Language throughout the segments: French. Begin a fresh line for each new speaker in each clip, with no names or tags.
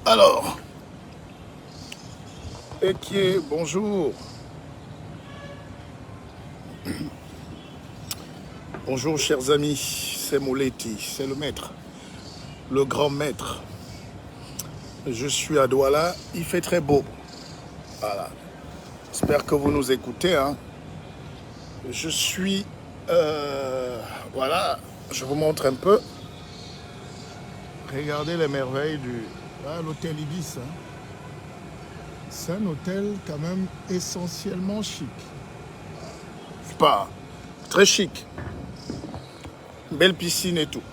Alors, Ekié, bonjour. Bonjour chers amis, c'est Moleti, c'est le maître, le grand maître. Je suis à Douala, il fait très beau. Voilà. J'espère que vous nous écoutez. Hein. Je suis... voilà, je vous montre un peu. Regardez les merveilles du... Ah, l'hôtel Ibis. Hein. C'est un hôtel quand même essentiellement chic. C'est pas très chic. Belle piscine et tout.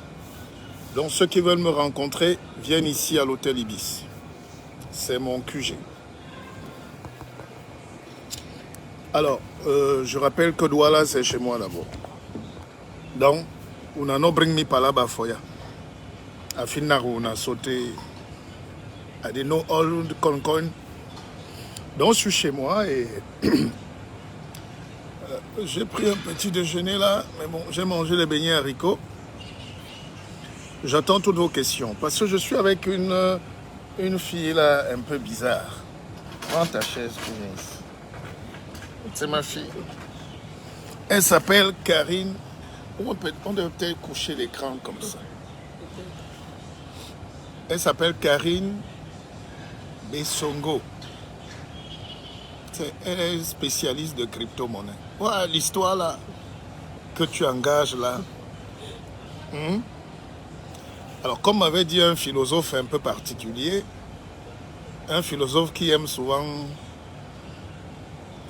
Donc ceux qui veulent me rencontrer viennent ici à l'hôtel Ibis. C'est mon QG. Alors, je rappelle que Douala, c'est chez moi d'abord. Donc, on a no bring me palaba foya. A Finaru, on a sauté à des no old concon. Donc, je suis chez moi et j'ai pris un petit déjeuner là. Mais bon, j'ai mangé les beignets haricots. J'attends toutes vos questions parce que je suis avec une fille là un peu bizarre. Prends ta chaise, punaise. C'est ma fille. Elle s'appelle Karine. On devrait peut-être coucher l'écran comme ça. Elle s'appelle Karine Bessongo. Elle est spécialiste de crypto-monnaie. Voilà l'histoire là que tu engages là. Alors, comme m'avait dit un philosophe un peu particulier, un philosophe qui aime souvent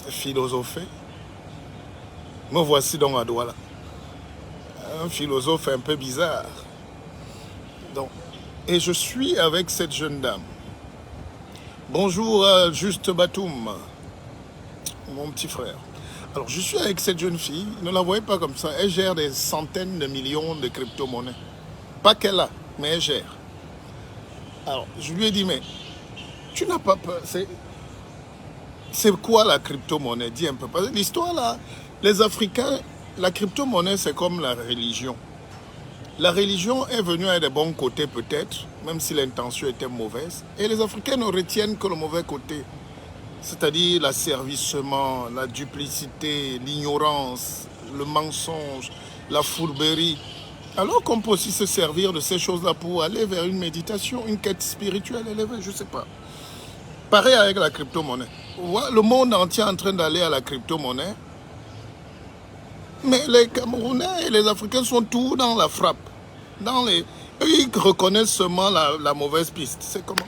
philosopher, me voici donc à Douala. Un philosophe un peu bizarre. Donc, et je suis avec cette jeune dame. Bonjour, Juste Batoum, mon petit frère. Alors, je suis avec cette jeune fille, ne la voyez pas comme ça, elle gère des centaines de millions de crypto-monnaies. Pas qu'elle a, mais elle gère. Alors, je lui ai dit, mais tu n'as pas peur, c'est quoi la crypto-monnaie? Dis un peu. Parce que l'histoire là, les Africains, la crypto-monnaie c'est comme la religion. La religion est venue à des bons côtés peut-être, même si l'intention était mauvaise. Et les Africains ne retiennent que le mauvais côté. C'est-à-dire l'asservissement, la duplicité, l'ignorance, le mensonge, la fourberie. Alors qu'on peut aussi se servir de ces choses-là pour aller vers une méditation, une quête spirituelle élevée, je ne sais pas. Pareil avec la crypto-monnaie. Le monde entier est en train d'aller à la crypto-monnaie. Mais les Camerounais et les Africains sont tous dans la frappe. Eux, ils reconnaissent seulement la mauvaise piste. C'est comment?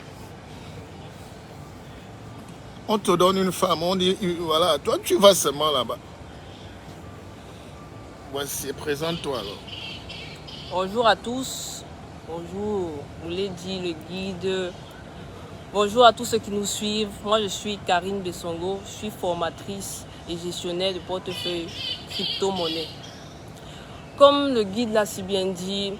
On te donne une femme, on dit, voilà, toi tu vas seulement là-bas. Voici, présente-toi alors.
Bonjour à tous. Bonjour, Mouledi, le guide. Bonjour à tous ceux qui nous suivent. Moi, je suis Karine Bessongo. Je suis formatrice et gestionnaire de portefeuille crypto-monnaie. Comme le guide l'a si bien dit,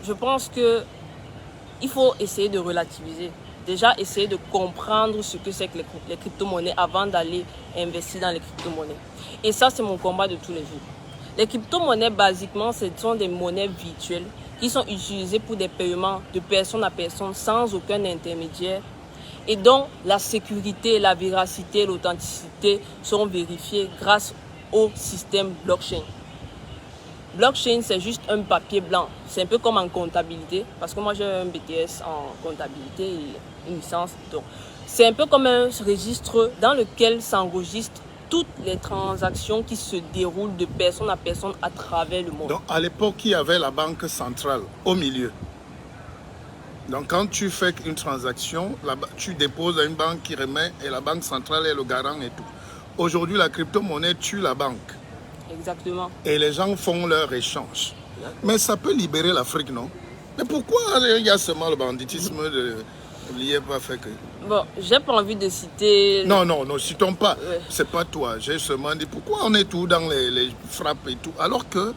je pense qu'il faut essayer de relativiser. Déjà, essayer de comprendre ce que c'est que les crypto-monnaies avant d'aller investir dans les crypto-monnaies. Et ça, c'est mon combat de tous les jours. Les crypto-monnaies, basiquement, ce sont des monnaies virtuelles qui sont utilisées pour des paiements de personne à personne sans aucun intermédiaire et dont la sécurité, la véracité, l'authenticité seront vérifiées grâce au système blockchain. Blockchain, c'est juste un papier blanc. C'est un peu comme en comptabilité, parce que moi j'ai un BTS en comptabilité et une licence. Donc, c'est un peu comme un registre dans lequel s'enregistrent toutes les transactions qui se déroulent de personne à personne à travers le monde.
Donc, à l'époque, il y avait la banque centrale au milieu. Donc, quand tu fais une transaction, tu déposes à une banque qui remet et la banque centrale est le garant et tout. Aujourd'hui, la crypto-monnaie tue la banque.
Exactement.
Et les gens font leur échange. Mais ça peut libérer l'Afrique, non? Mais pourquoi il y a seulement le banditisme lié pas fait que...
Bon, j'ai pas envie de citer...
Non, citons pas. Ouais. C'est pas toi. J'ai seulement dit pourquoi on est tout dans les frappes et tout. Alors que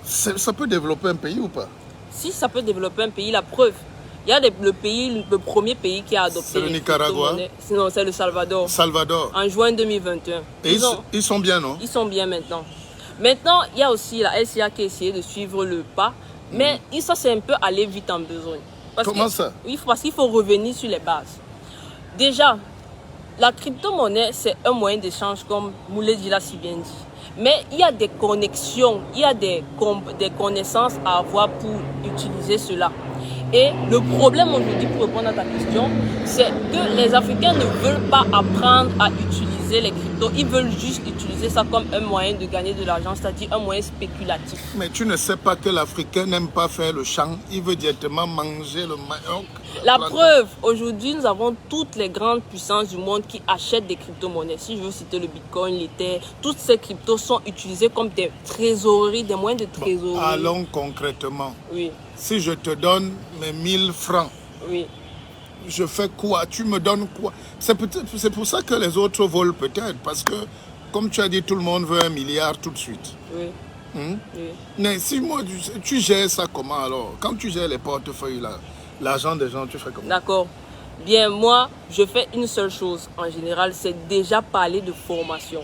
ça peut développer un pays ou pas?
Si ça peut développer un pays, la preuve. Il y a le premier pays qui a adopté
le Nicaragua.
Sinon, c'est le Salvador. En juin 2021.
Et ils sont bien, non?
Ils sont bien maintenant. Maintenant, il y a aussi la LCA qui a essayé de suivre le pas. Mais ça, c'est un peu aller vite en besogne.
Comment ça?
Oui, parce qu'il faut revenir sur les bases. Déjà, la crypto-monnaie, c'est un moyen d'échange, comme Moulay l'a si bien dit. Mais il y a des connexions, il y a des connaissances à avoir pour utiliser cela. Et le problème aujourd'hui, pour répondre à ta question, c'est que les Africains ne veulent pas apprendre à utiliser les cryptos. Ils veulent juste utiliser ça comme un moyen de gagner de l'argent, c'est-à-dire un moyen spéculatif.
Mais tu ne sais pas que l'Africain n'aime pas faire le champ. Il veut directement manger le manioc.
La preuve, aujourd'hui, nous avons toutes les grandes puissances du monde qui achètent des crypto-monnaies. Si je veux citer le Bitcoin, l'Ether, toutes ces cryptos sont utilisées comme des trésoreries, des moyens de trésorerie.
Bon, allons concrètement.
Oui.
Si je te donne mes 1000 francs,
oui.
Je fais quoi? Tu me donnes quoi? C'est pour ça que les autres volent peut-être. Parce que, comme tu as dit, tout le monde veut 1 milliard tout de suite.
Oui.
Oui.
Mais
si moi, tu gères ça comment alors? Quand tu gères les portefeuilles, l'argent des gens, tu fais comment?
D'accord. Bien, moi, je fais une seule chose en général, c'est déjà parler de formation.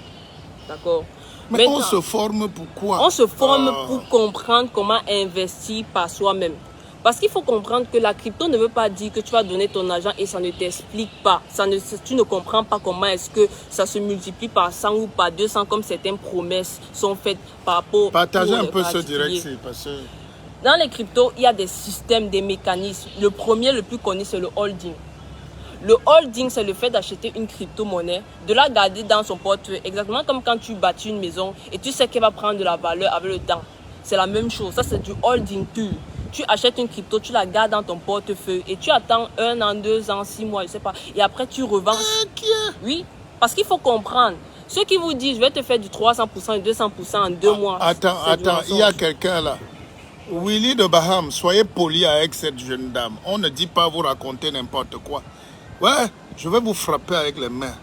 D'accord.
Mais maintenant, on se forme pour quoi?
On se forme pour comprendre comment investir par soi-même. Parce qu'il faut comprendre que la crypto ne veut pas dire que tu vas donner ton argent et ça ne t'explique pas. Tu ne comprends pas comment est-ce que ça se multiplie par 100 ou par 200 comme certaines promesses sont faites par rapport...
Partagez un peu ce direct. Parce que...
Dans les cryptos, il y a des systèmes, des mécanismes. Le premier, le plus connu, c'est le holding. Le holding, c'est le fait d'acheter une crypto-monnaie, de la garder dans son portefeuille, exactement comme quand tu bâtis une maison et tu sais qu'elle va prendre de la valeur avec le temps. C'est la même chose. Ça, c'est du holding pur. Tu achètes une crypto, tu la gardes dans ton portefeuille et tu attends 1 an, 2 ans, 6 mois, je sais pas. Et après, tu revends. Oui, parce qu'il faut comprendre. Ceux qui vous disent, je vais te faire du 300% et 200% en 2 mois.
Attends, il y a quelqu'un là. Willy de Baham, soyez poli avec cette jeune dame. On ne dit pas vous raconter n'importe quoi. Ouais, je vais vous frapper avec les mains.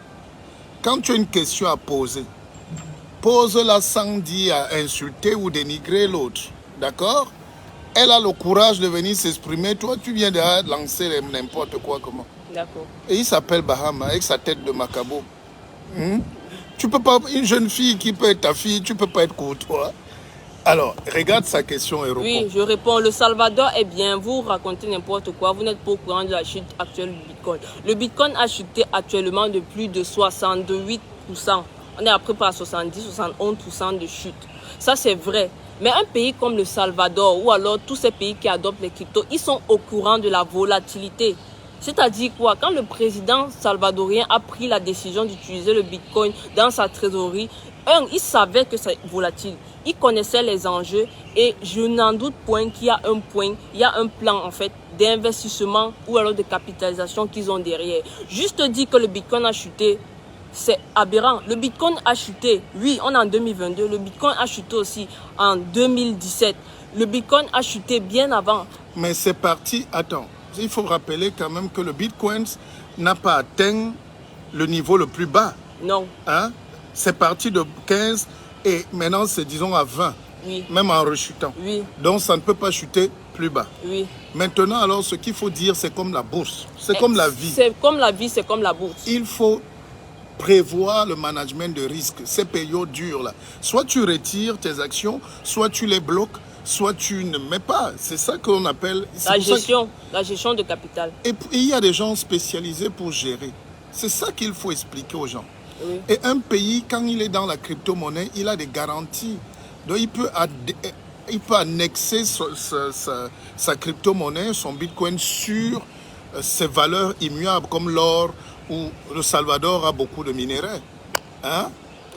Quand tu as une question à poser, pose-la sans dire à insulter ou dénigrer l'autre. D'accord? Elle a le courage de venir s'exprimer. Toi, tu viens de lancer n'importe quoi. Comment?
D'accord.
Et il s'appelle Baham avec sa tête de macabo. Tu peux pas, une jeune fille qui peut être ta fille, tu peux pas être courtois. Alors, regarde sa question et réponds.
Oui, je réponds. Le Salvador est bien. Vous racontez n'importe quoi. Vous n'êtes pas au courant de la chute actuelle du Bitcoin. Le Bitcoin a chuté actuellement de plus de 68%. On est à peu près à 70-71% de chute. Ça, c'est vrai. Mais un pays comme le Salvador ou alors tous ces pays qui adoptent les cryptos, ils sont au courant de la volatilité. C'est-à-dire quoi? Quand le président salvadorien a pris la décision d'utiliser le Bitcoin dans sa trésorerie, il savait que c'est volatile. Il connaissait les enjeux et je n'en doute point qu'il y a un plan en fait d'investissement ou alors de capitalisation qu'ils ont derrière. Juste dire que le Bitcoin a chuté, c'est aberrant. Le Bitcoin a chuté, oui, on est en 2022. Le Bitcoin a chuté aussi en 2017. Le Bitcoin a chuté bien avant.
Mais c'est parti, attends, il faut rappeler quand même que le Bitcoin n'a pas atteint le niveau le plus bas.
Non.
Hein? C'est parti de 15 et maintenant c'est disons à 20.
Oui.
Même en rechutant.
Oui.
Donc ça ne peut pas chuter plus bas.
Oui.
Maintenant alors ce qu'il faut dire c'est comme la bourse. C'est comme la vie.
C'est comme la vie, c'est comme la bourse.
Il faut prévoir le management de risque, ces périodes dures là. Soit tu retires tes actions, soit tu les bloques, soit tu ne mets pas. C'est ça qu'on appelle...
La gestion de capital.
Et il y a des gens spécialisés pour gérer. C'est ça qu'il faut expliquer aux gens.
Oui.
Et un pays, quand il est dans la crypto-monnaie, il a des garanties. Donc il peut annexer sa crypto-monnaie, son Bitcoin sur ses valeurs immuables comme l'or, où le Salvador a beaucoup de minéraux. Hein?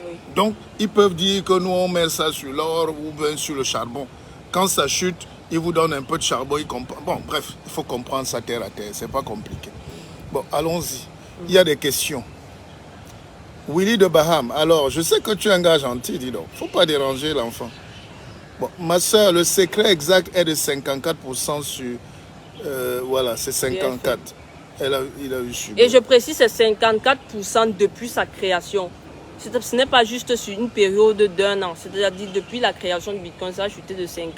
Oui.
Donc, ils peuvent dire que nous, on met ça sur l'or ou bien sur le charbon. Quand ça chute, ils vous donnent un peu de charbon. Bon, bref, il faut comprendre ça terre à terre. C'est pas compliqué. Bon, allons-y. Il y a des questions. Willy de Baham. Alors, je sais que tu es un gars gentil, dis donc. Il ne faut pas déranger l'enfant. Bon, ma soeur, le secret exact est de 54% sur... voilà, c'est 54%. Il a eu subi.
Et je précise, c'est 54% depuis sa création. Ce n'est pas juste sur une période d'1 an. C'est-à-dire depuis la création du Bitcoin, ça a chuté de 54%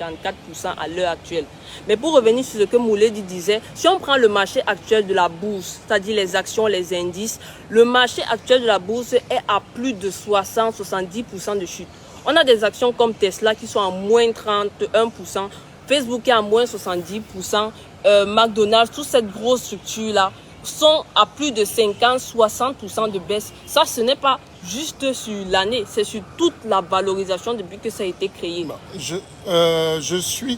à l'heure actuelle. Mais pour revenir sur ce que Mouledi disait, si on prend le marché actuel de la bourse, c'est-à-dire les actions, les indices, le marché actuel de la bourse est à plus de 60-70% de chute. On a des actions comme Tesla qui sont à moins 31%, Facebook est à moins 70%, McDonald's, toute cette grosse structure-là, sont à plus de 50-60% de baisse. Ça, ce n'est pas juste sur l'année, c'est sur toute la valorisation depuis que ça a été créé.
Bon, je suis...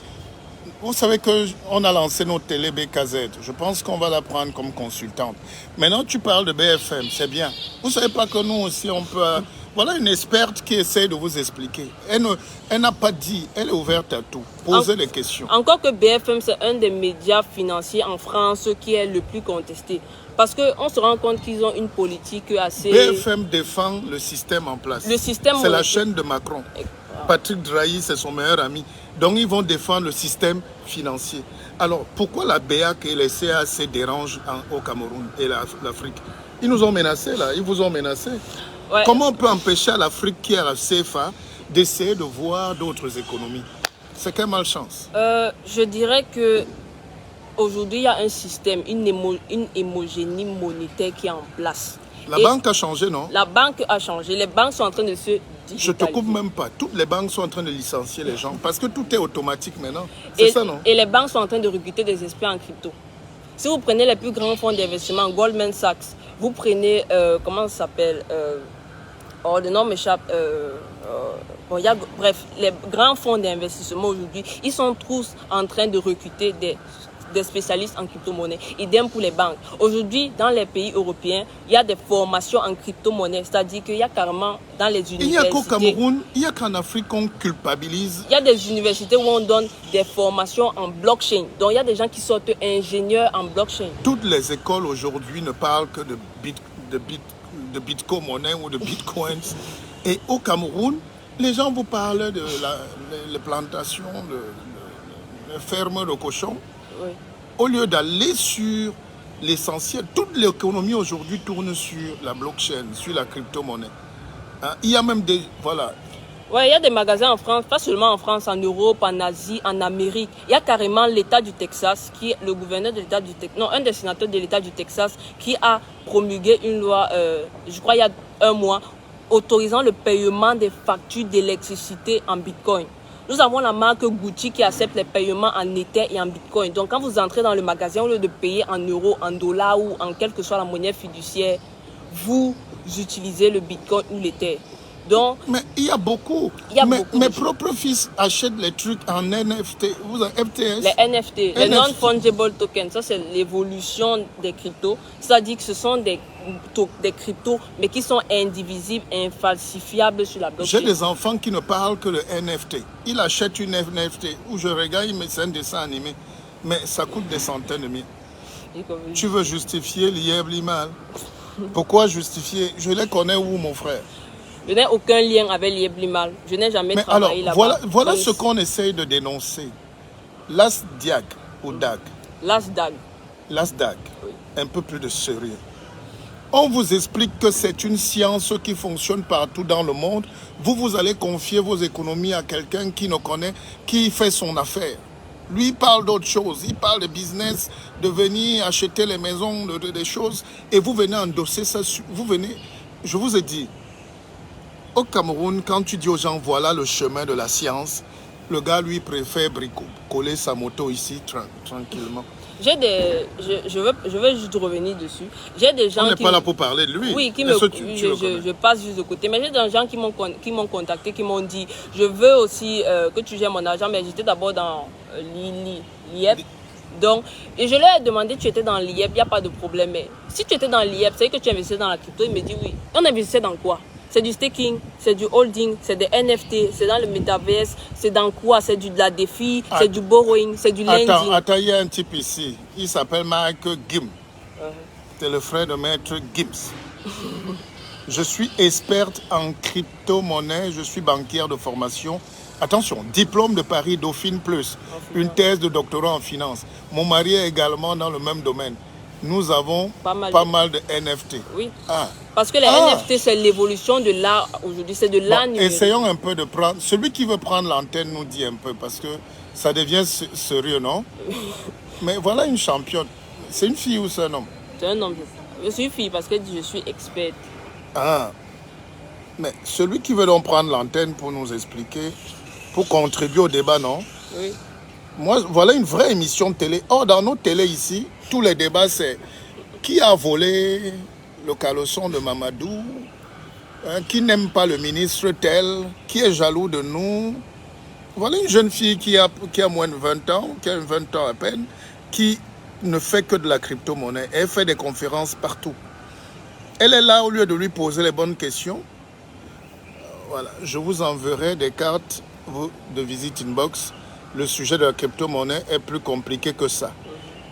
Vous savez qu'on a lancé notre télé BKZ. Je pense qu'on va la prendre comme consultante. Maintenant, tu parles de BFM, c'est bien. Vous ne savez pas que nous aussi, on peut... Voilà une experte qui essaie de vous expliquer. Elle n'a pas dit, elle est ouverte à tout. Posez les questions.
Encore que BFM, c'est un des médias financiers en France qui est le plus contesté. Parce qu'on se rend compte qu'ils ont une politique assez...
BFM défend le système en place.
Le système...
C'est la chaîne de Macron. Patrick Drahi, c'est son meilleur ami. Donc, ils vont défendre le système financier. Alors, pourquoi la BEAC et les CAC dérangent au Cameroun et l'Afrique? Ils nous ont menacés, là. Ils vous ont menacés. Ouais. Comment on peut empêcher à l'Afrique qui est à la CFA d'essayer de voir d'autres économies? C'est quelle malchance?
Je dirais que aujourd'hui il y a un système, une hémogénie monétaire qui est en place.
La banque a changé, non?
La banque a changé. Les banques sont en train de se digitaliser.
Je te coupe même pas. Toutes les banques sont en train de licencier les gens parce que tout est automatique maintenant. C'est ça, non?
Et les banques sont en train de recruter des experts en crypto. Si vous prenez les plus grands fonds d'investissement, Goldman Sachs, vous prenez, comment ça s'appelle oh, le nom m'échappe. Bon, bref, les grands fonds d'investissement aujourd'hui, ils sont tous en train de recruter des spécialistes en crypto-monnaie. Idem pour les banques. Aujourd'hui, dans les pays européens, il y a des formations en crypto-monnaie. C'est-à-dire qu'il y a carrément dans les universités...
Il n'y a qu'au Cameroun, il n'y a qu'en Afrique qu'on culpabilise.
Il y a des universités où on donne des formations en blockchain. Donc, il y a des gens qui sortent ingénieurs en blockchain.
Toutes les écoles aujourd'hui ne parlent que de Bitcoin monnaie ou de Bitcoins. Et au Cameroun, les gens vous parlent de les plantations, de fermes de cochons. Oui. Au lieu d'aller sur l'essentiel, toute l'économie aujourd'hui tourne sur la blockchain, sur la crypto-monnaie. Hein? Il y a même des... Voilà.
Oui, il y a des magasins en France, pas seulement en France, en Europe, en Asie, en Amérique. Il y a carrément l'État du Texas, qui est le gouverneur de l'État du Texas, non, un des sénateurs de l'État du Texas, qui a promulgué une loi, je crois il y a un mois, autorisant le paiement des factures d'électricité en Bitcoin. Nous avons la marque Gucci qui accepte les paiements en Ether et en Bitcoin. Donc, quand vous entrez dans le magasin, au lieu de payer en euros, en dollars ou en quelle que soit la monnaie fiduciaire, vous utilisez le Bitcoin ou l'Ether. Donc,
mais il y a beaucoup. Mes propres fils achètent les trucs en NFT. Vous avez FTS?
Les NFT, les non-fungible tokens. Ça, c'est l'évolution des cryptos. C'est-à-dire que ce sont des cryptos, mais qui sont indivisibles, infalsifiables sur la blockchain.
J'ai des enfants qui ne parlent que de NFT. Ils achètent une NFT où je regarde, c'est un dessin animé, mais ça coûte des centaines de mille. Tu veux justifier l'IEB, l'IMAL? Pourquoi justifier? Je les connais où, mon frère?
Je n'ai aucun lien avec l'IEB, l'IMAL. Je n'ai jamais travaillé là-bas.
Voilà ce qu'on essaye de dénoncer. L'ASDAG ou DAG.
L'ASDAG.
L'ASDAG. Oui. Un peu plus de sérieux. On vous explique que c'est une science qui fonctionne partout dans le monde. Vous allez confier vos économies à quelqu'un qui ne connaît, qui fait son affaire. Lui, il parle d'autre chose. Il parle de business, de venir acheter les maisons, des choses. Et vous venez endosser ça. Vous venez, je vous ai dit, au Cameroun, quand tu dis aux gens, voilà le chemin de la science, le gars, lui, préfère coller sa moto ici, tranquillement.
Je veux juste revenir dessus. J'ai des gens
on n'est pas là pour parler de lui.
Oui, je passe juste de côté. Mais j'ai des gens qui m'ont contacté, qui m'ont dit, je veux aussi que tu gères mon argent, mais j'étais d'abord dans l'IEP. Donc, et je leur ai demandé, tu étais dans l'IEP, il n'y a pas de problème. Mais si tu étais dans l'IEP, c'est que tu investissais dans la crypto. Il me dit oui. On investissait dans quoi? C'est du staking, c'est du holding, c'est des NFT, c'est dans le metaverse, c'est dans quoi? C'est de la défi, c'est du borrowing, c'est du lending.
Attends, il y a un type ici, il s'appelle Mike Gim. C'est le frère de Maître Gibbs. Je suis experte en crypto-monnaie, je suis banquière de formation. Attention, diplôme de Paris Dauphine Plus, une thèse de doctorat en finance. Mon mari est également dans le même domaine. Nous avons pas mal de NFT.
Oui. Parce que les NFT, c'est l'évolution de l'art aujourd'hui. C'est de l'art numérique.
Essayons un peu de prendre... Celui qui veut prendre l'antenne nous dit un peu, parce que ça devient sérieux, non? Mais voilà une championne. C'est une fille ou c'est un homme?
C'est un homme. Je suis fille parce que je suis experte.
Mais celui qui veut donc prendre l'antenne pour nous expliquer, pour contribuer au débat, non?
Oui.
Moi, voilà une vraie émission de télé. Or, dans nos télés ici, tous les débats, c'est qui a volé le caleçon de Mamadou, hein, qui n'aime pas le ministre tel, qui est jaloux de nous. Voilà une jeune fille qui a moins de 20 ans, qui a 20 ans à peine, qui ne fait que de la crypto-monnaie. Elle fait des conférences partout. Elle est là, au lieu de lui poser les bonnes questions. Voilà, je vous enverrai des cartes de visite inbox. Le sujet de la crypto-monnaie est plus compliqué que ça.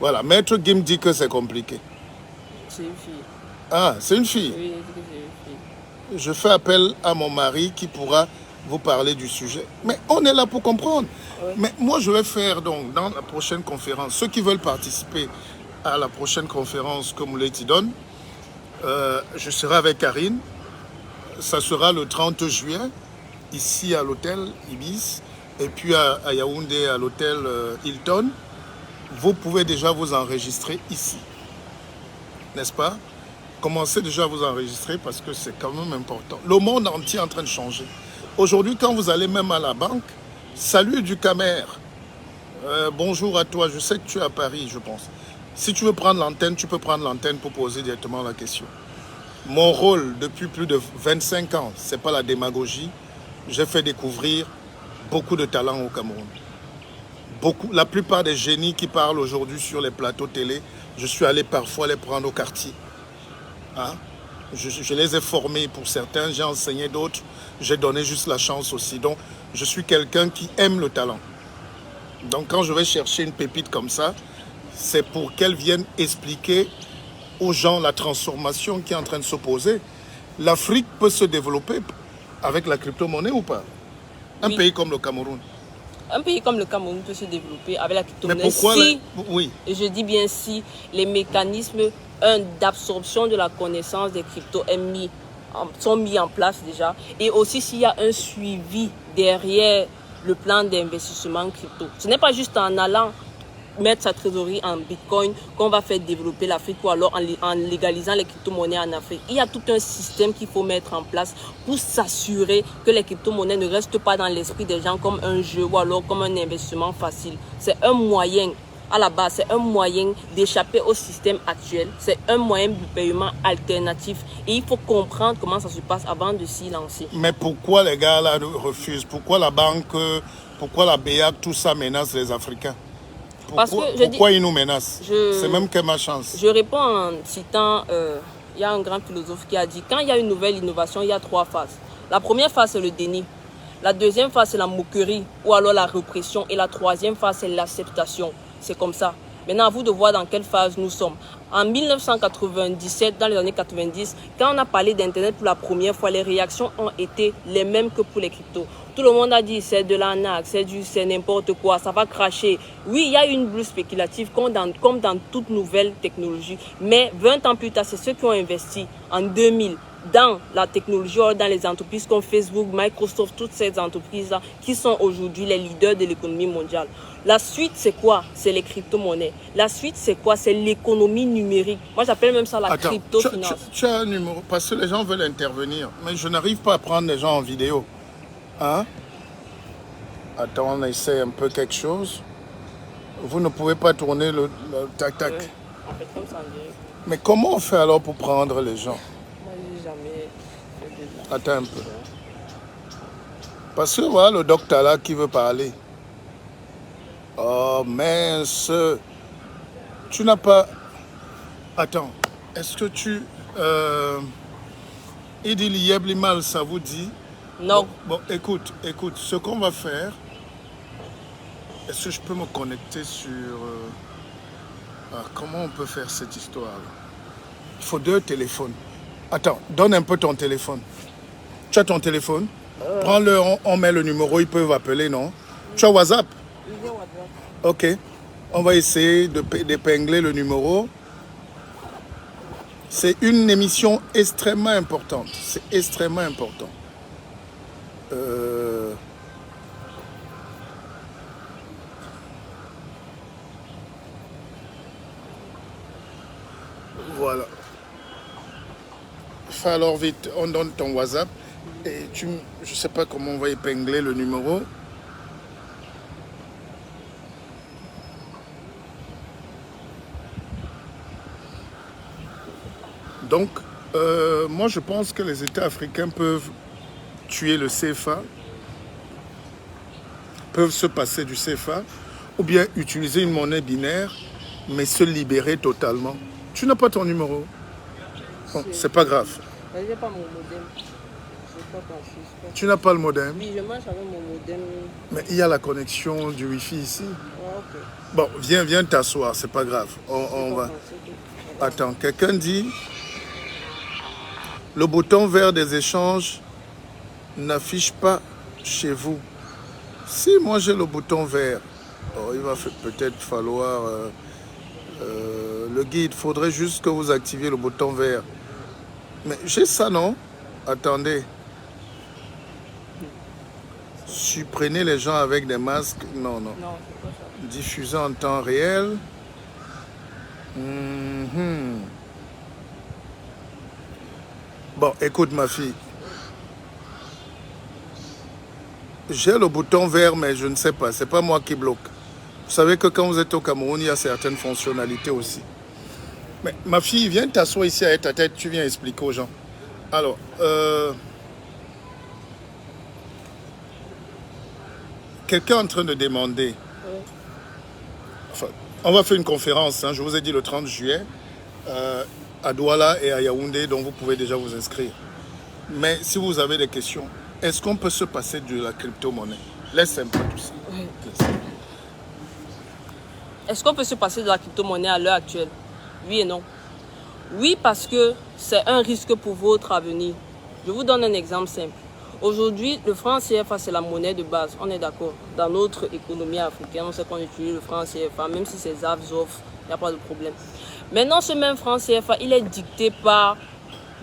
Voilà, Maître Gim dit que c'est compliqué.
C'est une fille.
Ah, c'est une fille.
Oui, c'est une fille.
Je fais appel à mon mari qui pourra vous parler du sujet. Mais on est là pour comprendre.
Oui.
Mais moi, je vais faire donc dans la prochaine conférence, ceux qui veulent participer à la prochaine conférence que Mouleti donne, je serai avec Karine. Ça sera le 30 juillet, ici à l'hôtel Ibis, et puis à Yaoundé, à l'hôtel Hilton. Vous pouvez déjà vous enregistrer ici. N'est-ce pas? Commencez déjà à vous enregistrer parce que c'est quand même important. Le monde entier est en train de changer. Aujourd'hui, quand vous allez même à la banque, salut du Camer. Bonjour à toi, je sais que tu es à Paris, je pense. Si tu veux prendre l'antenne, tu peux prendre l'antenne pour poser directement la question. Mon rôle depuis plus de 25 ans, ce n'est pas la démagogie. J'ai fait découvrir beaucoup de talents au Cameroun. Beaucoup, la plupart des génies qui parlent aujourd'hui sur les plateaux télé, je suis allé parfois les prendre au quartier. Hein? Je les ai formés pour certains, j'ai enseigné d'autres, j'ai donné juste la chance aussi. Donc, je suis quelqu'un qui aime le talent. Donc, quand je vais chercher une pépite comme ça, c'est pour qu'elle vienne expliquer aux gens la transformation qui est en train de s'opposer. L'Afrique peut se développer avec la crypto-monnaie ou pas? Un pays comme le Cameroun.
Un pays comme le Cameroun peut se développer avec la crypto-monnaie.
Mais pourquoi
si,
oui.
Et je dis bien si, les mécanismes d'absorption de la connaissance des cryptos sont mis en place déjà. Et aussi s'il y a un suivi derrière le plan d'investissement crypto. Ce n'est pas juste en allant mettre sa trésorerie en bitcoin qu'on va faire développer l'Afrique ou alors en légalisant les crypto-monnaies en Afrique. Il y a tout un système qu'il faut mettre en place pour s'assurer que les crypto-monnaies ne restent pas dans l'esprit des gens comme un jeu ou alors comme un investissement facile. C'est un moyen, à la base, c'est un moyen d'échapper au système actuel. C'est un moyen de paiement alternatif et il faut comprendre comment ça se passe avant de s'y lancer.
Mais pourquoi les gars là refusent? Pourquoi la banque, pourquoi la BEAC, tout ça menace les Africains? Pourquoi ils nous menacent? C'est même que ma chance.
Je réponds en citant, il y a un grand philosophe qui a dit, quand il y a une nouvelle innovation, il y a 3 phases. La première phase, c'est le déni. La deuxième phase, c'est la moquerie ou alors la répression. Et la troisième phase, c'est l'acceptation. C'est comme ça. Maintenant, à vous de voir dans quelle phase nous sommes. En 1997, dans les années 90, quand on a parlé d'Internet pour la première fois, les réactions ont été les mêmes que pour les cryptos. Tout le monde a dit c'est de l'arnaque, c'est n'importe quoi, ça va cracher. Oui, il y a une bulle spéculative comme dans toute nouvelle technologie. Mais 20 ans plus tard, c'est ceux qui ont investi en 2000 dans la technologie, dans les entreprises comme Facebook, Microsoft, toutes ces entreprises-là qui sont aujourd'hui les leaders de l'économie mondiale. La suite, c'est quoi? C'est les crypto-monnaies. La suite, c'est quoi? C'est l'économie numérique. Moi, j'appelle même ça la crypto-finance.
Tu as un numéro, parce que les gens veulent intervenir, mais je n'arrive pas à prendre les gens en vidéo. Hein? Attends, on essaie un peu quelque chose. Vous ne pouvez pas tourner le tac-tac.
Ouais, en fait, comme ça,
mais comment on fait alors pour prendre les gens?
Moi, j'ai jamais fait de ça.
Attends un peu. Parce que voilà le docteur là qui veut parler. Oh mince. Tu n'as pas... Attends. Est-ce que tu... Idil Yeblimal, ça vous dit?
Non.
Bon, écoute. Ce qu'on va faire... Est-ce que je peux me connecter sur... comment on peut faire cette histoire? Il faut 2 téléphones. Attends, donne un peu ton téléphone. Tu as ton téléphone? Prends-le, on met le numéro, ils peuvent appeler, non? Tu as WhatsApp? Ok. On va essayer d'épingler le numéro. C'est une émission extrêmement importante. C'est extrêmement important. Voilà. Fais alors vite, on donne ton WhatsApp. Et je ne sais pas comment on va épingler le numéro. Donc, moi, je pense que les États africains peuvent tuer le CFA, peuvent se passer du CFA, ou bien utiliser une monnaie binaire, mais se libérer totalement. Tu n'as pas ton numéro? Bon, c'est pas grave.
Je n'ai pas mon modem. Je pas
tu n'as pas le modem?
Oui, je marche avec mon modem.
Mais il y a la connexion du Wi-Fi ici.
Ah, ok.
Bon, viens t'asseoir, c'est pas grave. On va. Attends, quelqu'un dit le bouton vert des échanges n'affiche pas chez vous. Si moi j'ai le bouton vert, il va peut-être falloir le guide. Il faudrait juste que vous activiez le bouton vert. Mais j'ai ça, non? Attendez. Supprimez les gens avec des masques. Non, non.
Non, c'est pas ça.
Diffuser en temps réel. Bon, écoute ma fille. J'ai le bouton vert, mais je ne sais pas. C'est pas moi qui bloque. Vous savez que quand vous êtes au Cameroun, il y a certaines fonctionnalités aussi. Mais ma fille, viens t'asseoir ici avec ta tête. Tu viens expliquer aux gens. Alors, quelqu'un est en train de demander. Enfin, on va faire une conférence, hein, je vous ai dit le 30 juillet, à Douala et à Yaoundé, dont vous pouvez déjà vous inscrire. Mais si vous avez des questions, est-ce qu'on peut se passer de la crypto-monnaie? Laisse un peu tout ça.
Oui. Est-ce qu'on peut se passer de la crypto-monnaie à l'heure actuelle? Oui et non. Oui, parce que c'est un risque pour votre avenir. Je vous donne un exemple simple. Aujourd'hui, le franc CFA, c'est la monnaie de base, on est d'accord. Dans notre économie africaine, on sait qu'on utilise le franc CFA, même si c'est ZAF, ZOF, il n'y a pas de problème. Maintenant, ce même franc CFA, il est dicté par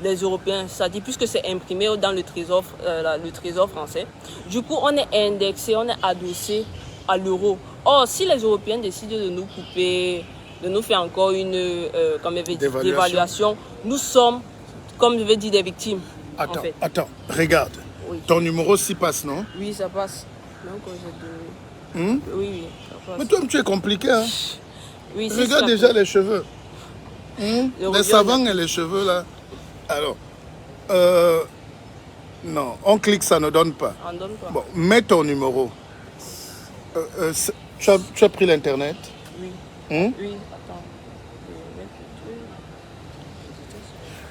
les Européens, c'est-à-dire puisque c'est imprimé dans le trésor français. Du coup, on est indexé, on est adossé à l'euro. Or, si les Européens décident de nous couper, de nous faire encore une dévaluation, nous sommes, comme je vais dire, des victimes.
Attends,
en fait.
Attends, regarde.
Oui.
Ton numéro s'y passe, non?
Oui, ça passe. Même quand j'ai de... Oui, ça passe.
Mais toi, tu es compliqué, hein?
Oui,
regarde déjà les cheveux. Les savants et les cheveux, là. Alors, non, on clique, ça ne donne pas.
On donne pas.
Bon, mets ton numéro. Tu as pris l'Internet?
Oui. Oui, attends.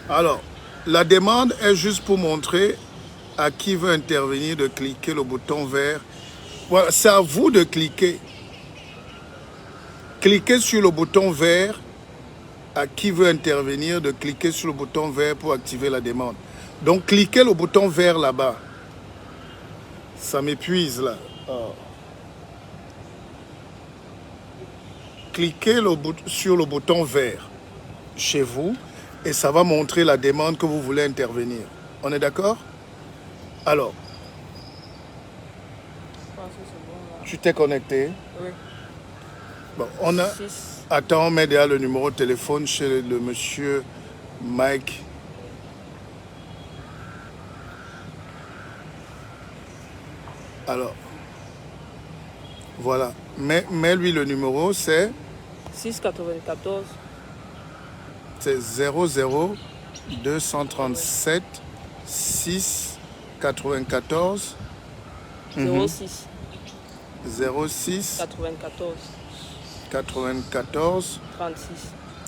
Alors, la demande est juste pour montrer à qui veut intervenir de cliquer le bouton vert. Voilà, c'est à vous de cliquer. Cliquez sur le bouton vert. À qui veut intervenir de cliquer sur le bouton vert pour activer la demande. Donc, cliquez le bouton vert là-bas. Ça m'épuise là. Oh. Cliquez sur le bouton vert chez vous et ça va montrer la demande que vous voulez intervenir. On est d'accord? Alors, tu t'es connecté?
Oui.
Bon, on a... Attends, on met déjà le numéro de téléphone chez le monsieur Mike. Alors, voilà. Mets-lui le numéro, c'est...
694.
C'est 00 237 6 94
06.
06
94.
94
36.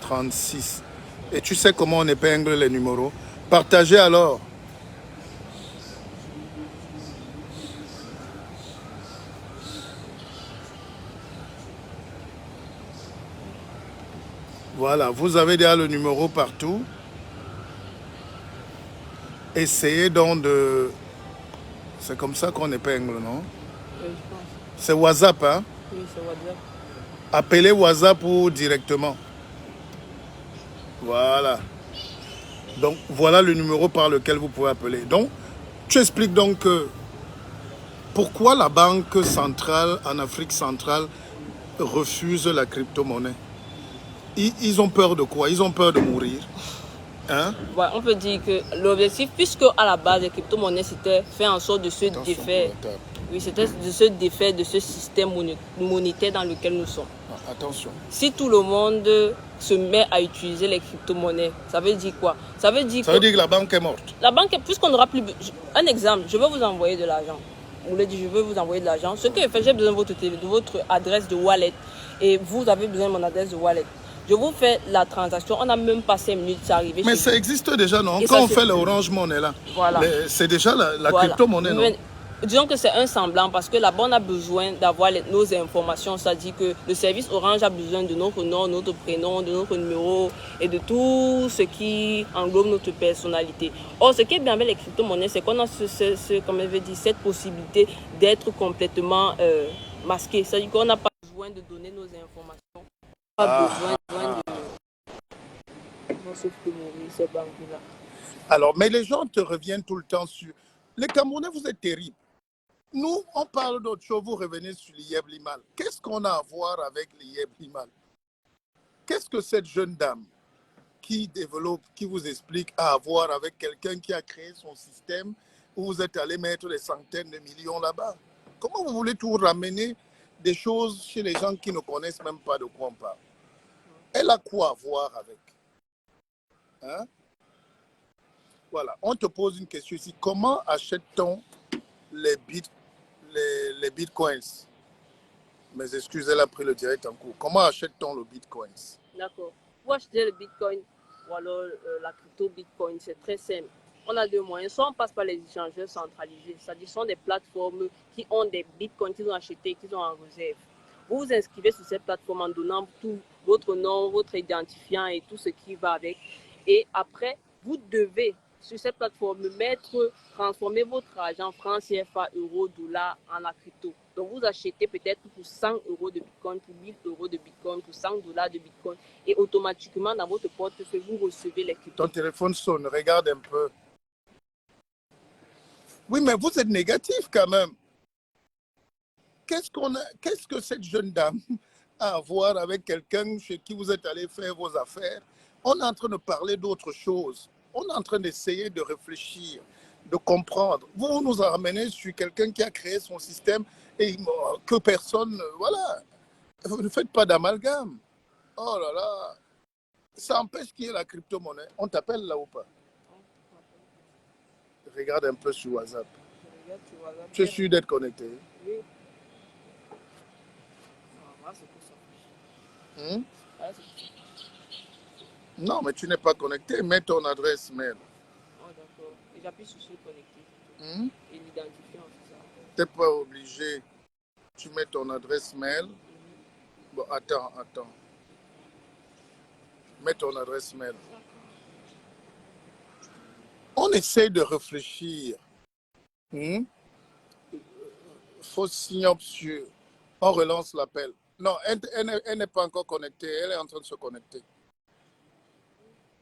36. Et tu sais comment on épingle les numéros? Partagez alors. Voilà, vous avez déjà le numéro partout. Essayez donc de... C'est comme ça qu'on épingle, non?
Oui, je pense.
C'est WhatsApp, hein?
Oui, c'est WhatsApp.
Appelez WhatsApp ou directement. Voilà. Donc, voilà le numéro par lequel vous pouvez appeler. Donc, tu expliques donc pourquoi la Banque centrale en Afrique centrale refuse la crypto-monnaie. Ils ont peur de quoi? Ils ont peur de mourir. Hein?
Ouais, on peut dire que l'objectif, puisque à la base, les crypto-monnaies, c'était faire en sorte de se défaire. Oui, c'était de se défaire de ce système monétaire dans lequel nous sommes.
Attention.
Si tout le monde se met à utiliser les crypto-monnaies, ça veut dire quoi? Ça veut dire
que la banque est morte.
La banque, puisqu'on n'aura plus... Un exemple, je veux vous envoyer de l'argent. Vous voulez dire, je veux vous envoyer de l'argent. Ce que je fais, j'ai besoin de votre adresse de wallet. Et vous avez besoin de mon adresse de wallet. Je vous fais la transaction. On n'a même pas 5 minutes, c'est arrivé.
Mais ça existe déjà, non?
Et
quand on fait l'Orange Money, là,
voilà.
C'est déjà la crypto-monnaie, non?
Disons que c'est un semblant parce que là-bas, on a besoin d'avoir nos informations. C'est-à-dire que le service Orange a besoin de notre nom, notre prénom, de notre numéro et de tout ce qui englobe notre personnalité. Or, ce qui est bien avec les crypto-monnaies, c'est qu'on a comme je veux dire, cette possibilité d'être complètement masqué. C'est-à-dire qu'on n'a pas besoin de donner nos informations. Pas besoin de...
Alors, mais les gens te reviennent tout le temps sur... Les Camerounais, vous êtes terribles. Nous, on parle d'autre chose, vous revenez sur l'IEB Limal. Qu'est-ce qu'on a à voir avec l'IEB Limal? Qu'est-ce que cette jeune dame qui développe, qui vous explique à avoir avec quelqu'un qui a créé son système où vous êtes allé mettre des centaines de millions là-bas? Comment vous voulez tout ramener des choses chez les gens qui ne connaissent même pas de quoi on parle? Elle a quoi à voir avec? Hein? Voilà, on te pose une question ici. Comment achète-t-on les bitcoins? Mais excusez, elle a pris le direct en cours. Comment achète-t-on le bitcoins?
D'accord. Pour acheter le bitcoin ou alors la crypto bitcoin, c'est très simple. On a deux moyens. Soit on passe par les échangeurs centralisés, c'est-à-dire ce sont des plateformes qui ont des bitcoins qu'ils ont achetés, qu'ils ont en réserve. Vous vous inscrivez sur cette plateforme en donnant tout votre nom, votre identifiant et tout ce qui va avec. Et après, vous devez sur cette plateforme transformer votre argent francs, CFA, euros, dollars en la crypto. Donc vous achetez peut-être pour 100 euros de bitcoin, pour 1000 euros de bitcoin, pour 100 dollars de bitcoin. Et automatiquement, dans votre portefeuille, vous recevez les cryptos.
Ton téléphone sonne, regarde un peu. Oui, mais vous êtes négatif quand même. Qu'est-ce que cette jeune dame a à voir avec quelqu'un chez qui vous êtes allé faire vos affaires? On est en train de parler d'autre chose. On est en train d'essayer de réfléchir, de comprendre. Vous nous ramenez sur quelqu'un qui a créé son système et que personne... Voilà. Vous ne faites pas d'amalgame. Oh là là. Ça empêche qu'il y ait la crypto-monnaie. On t'appelle là ou pas? Regarde un peu sur WhatsApp. Tu es sûr d'être connecté? Oui. Non, mais tu n'es pas connecté. Mets ton adresse mail.
Oh, d'accord. Et j'appuie sur connecté. Et l'identifiant, c'est ça.
Tu n'es pas obligé. Tu mets ton adresse mail. Bon, attends. Mets ton adresse mail. On essaie de réfléchir. Fausse synopsie. On relance l'appel. Non, elle n'est pas encore connectée. Elle est en train de se connecter.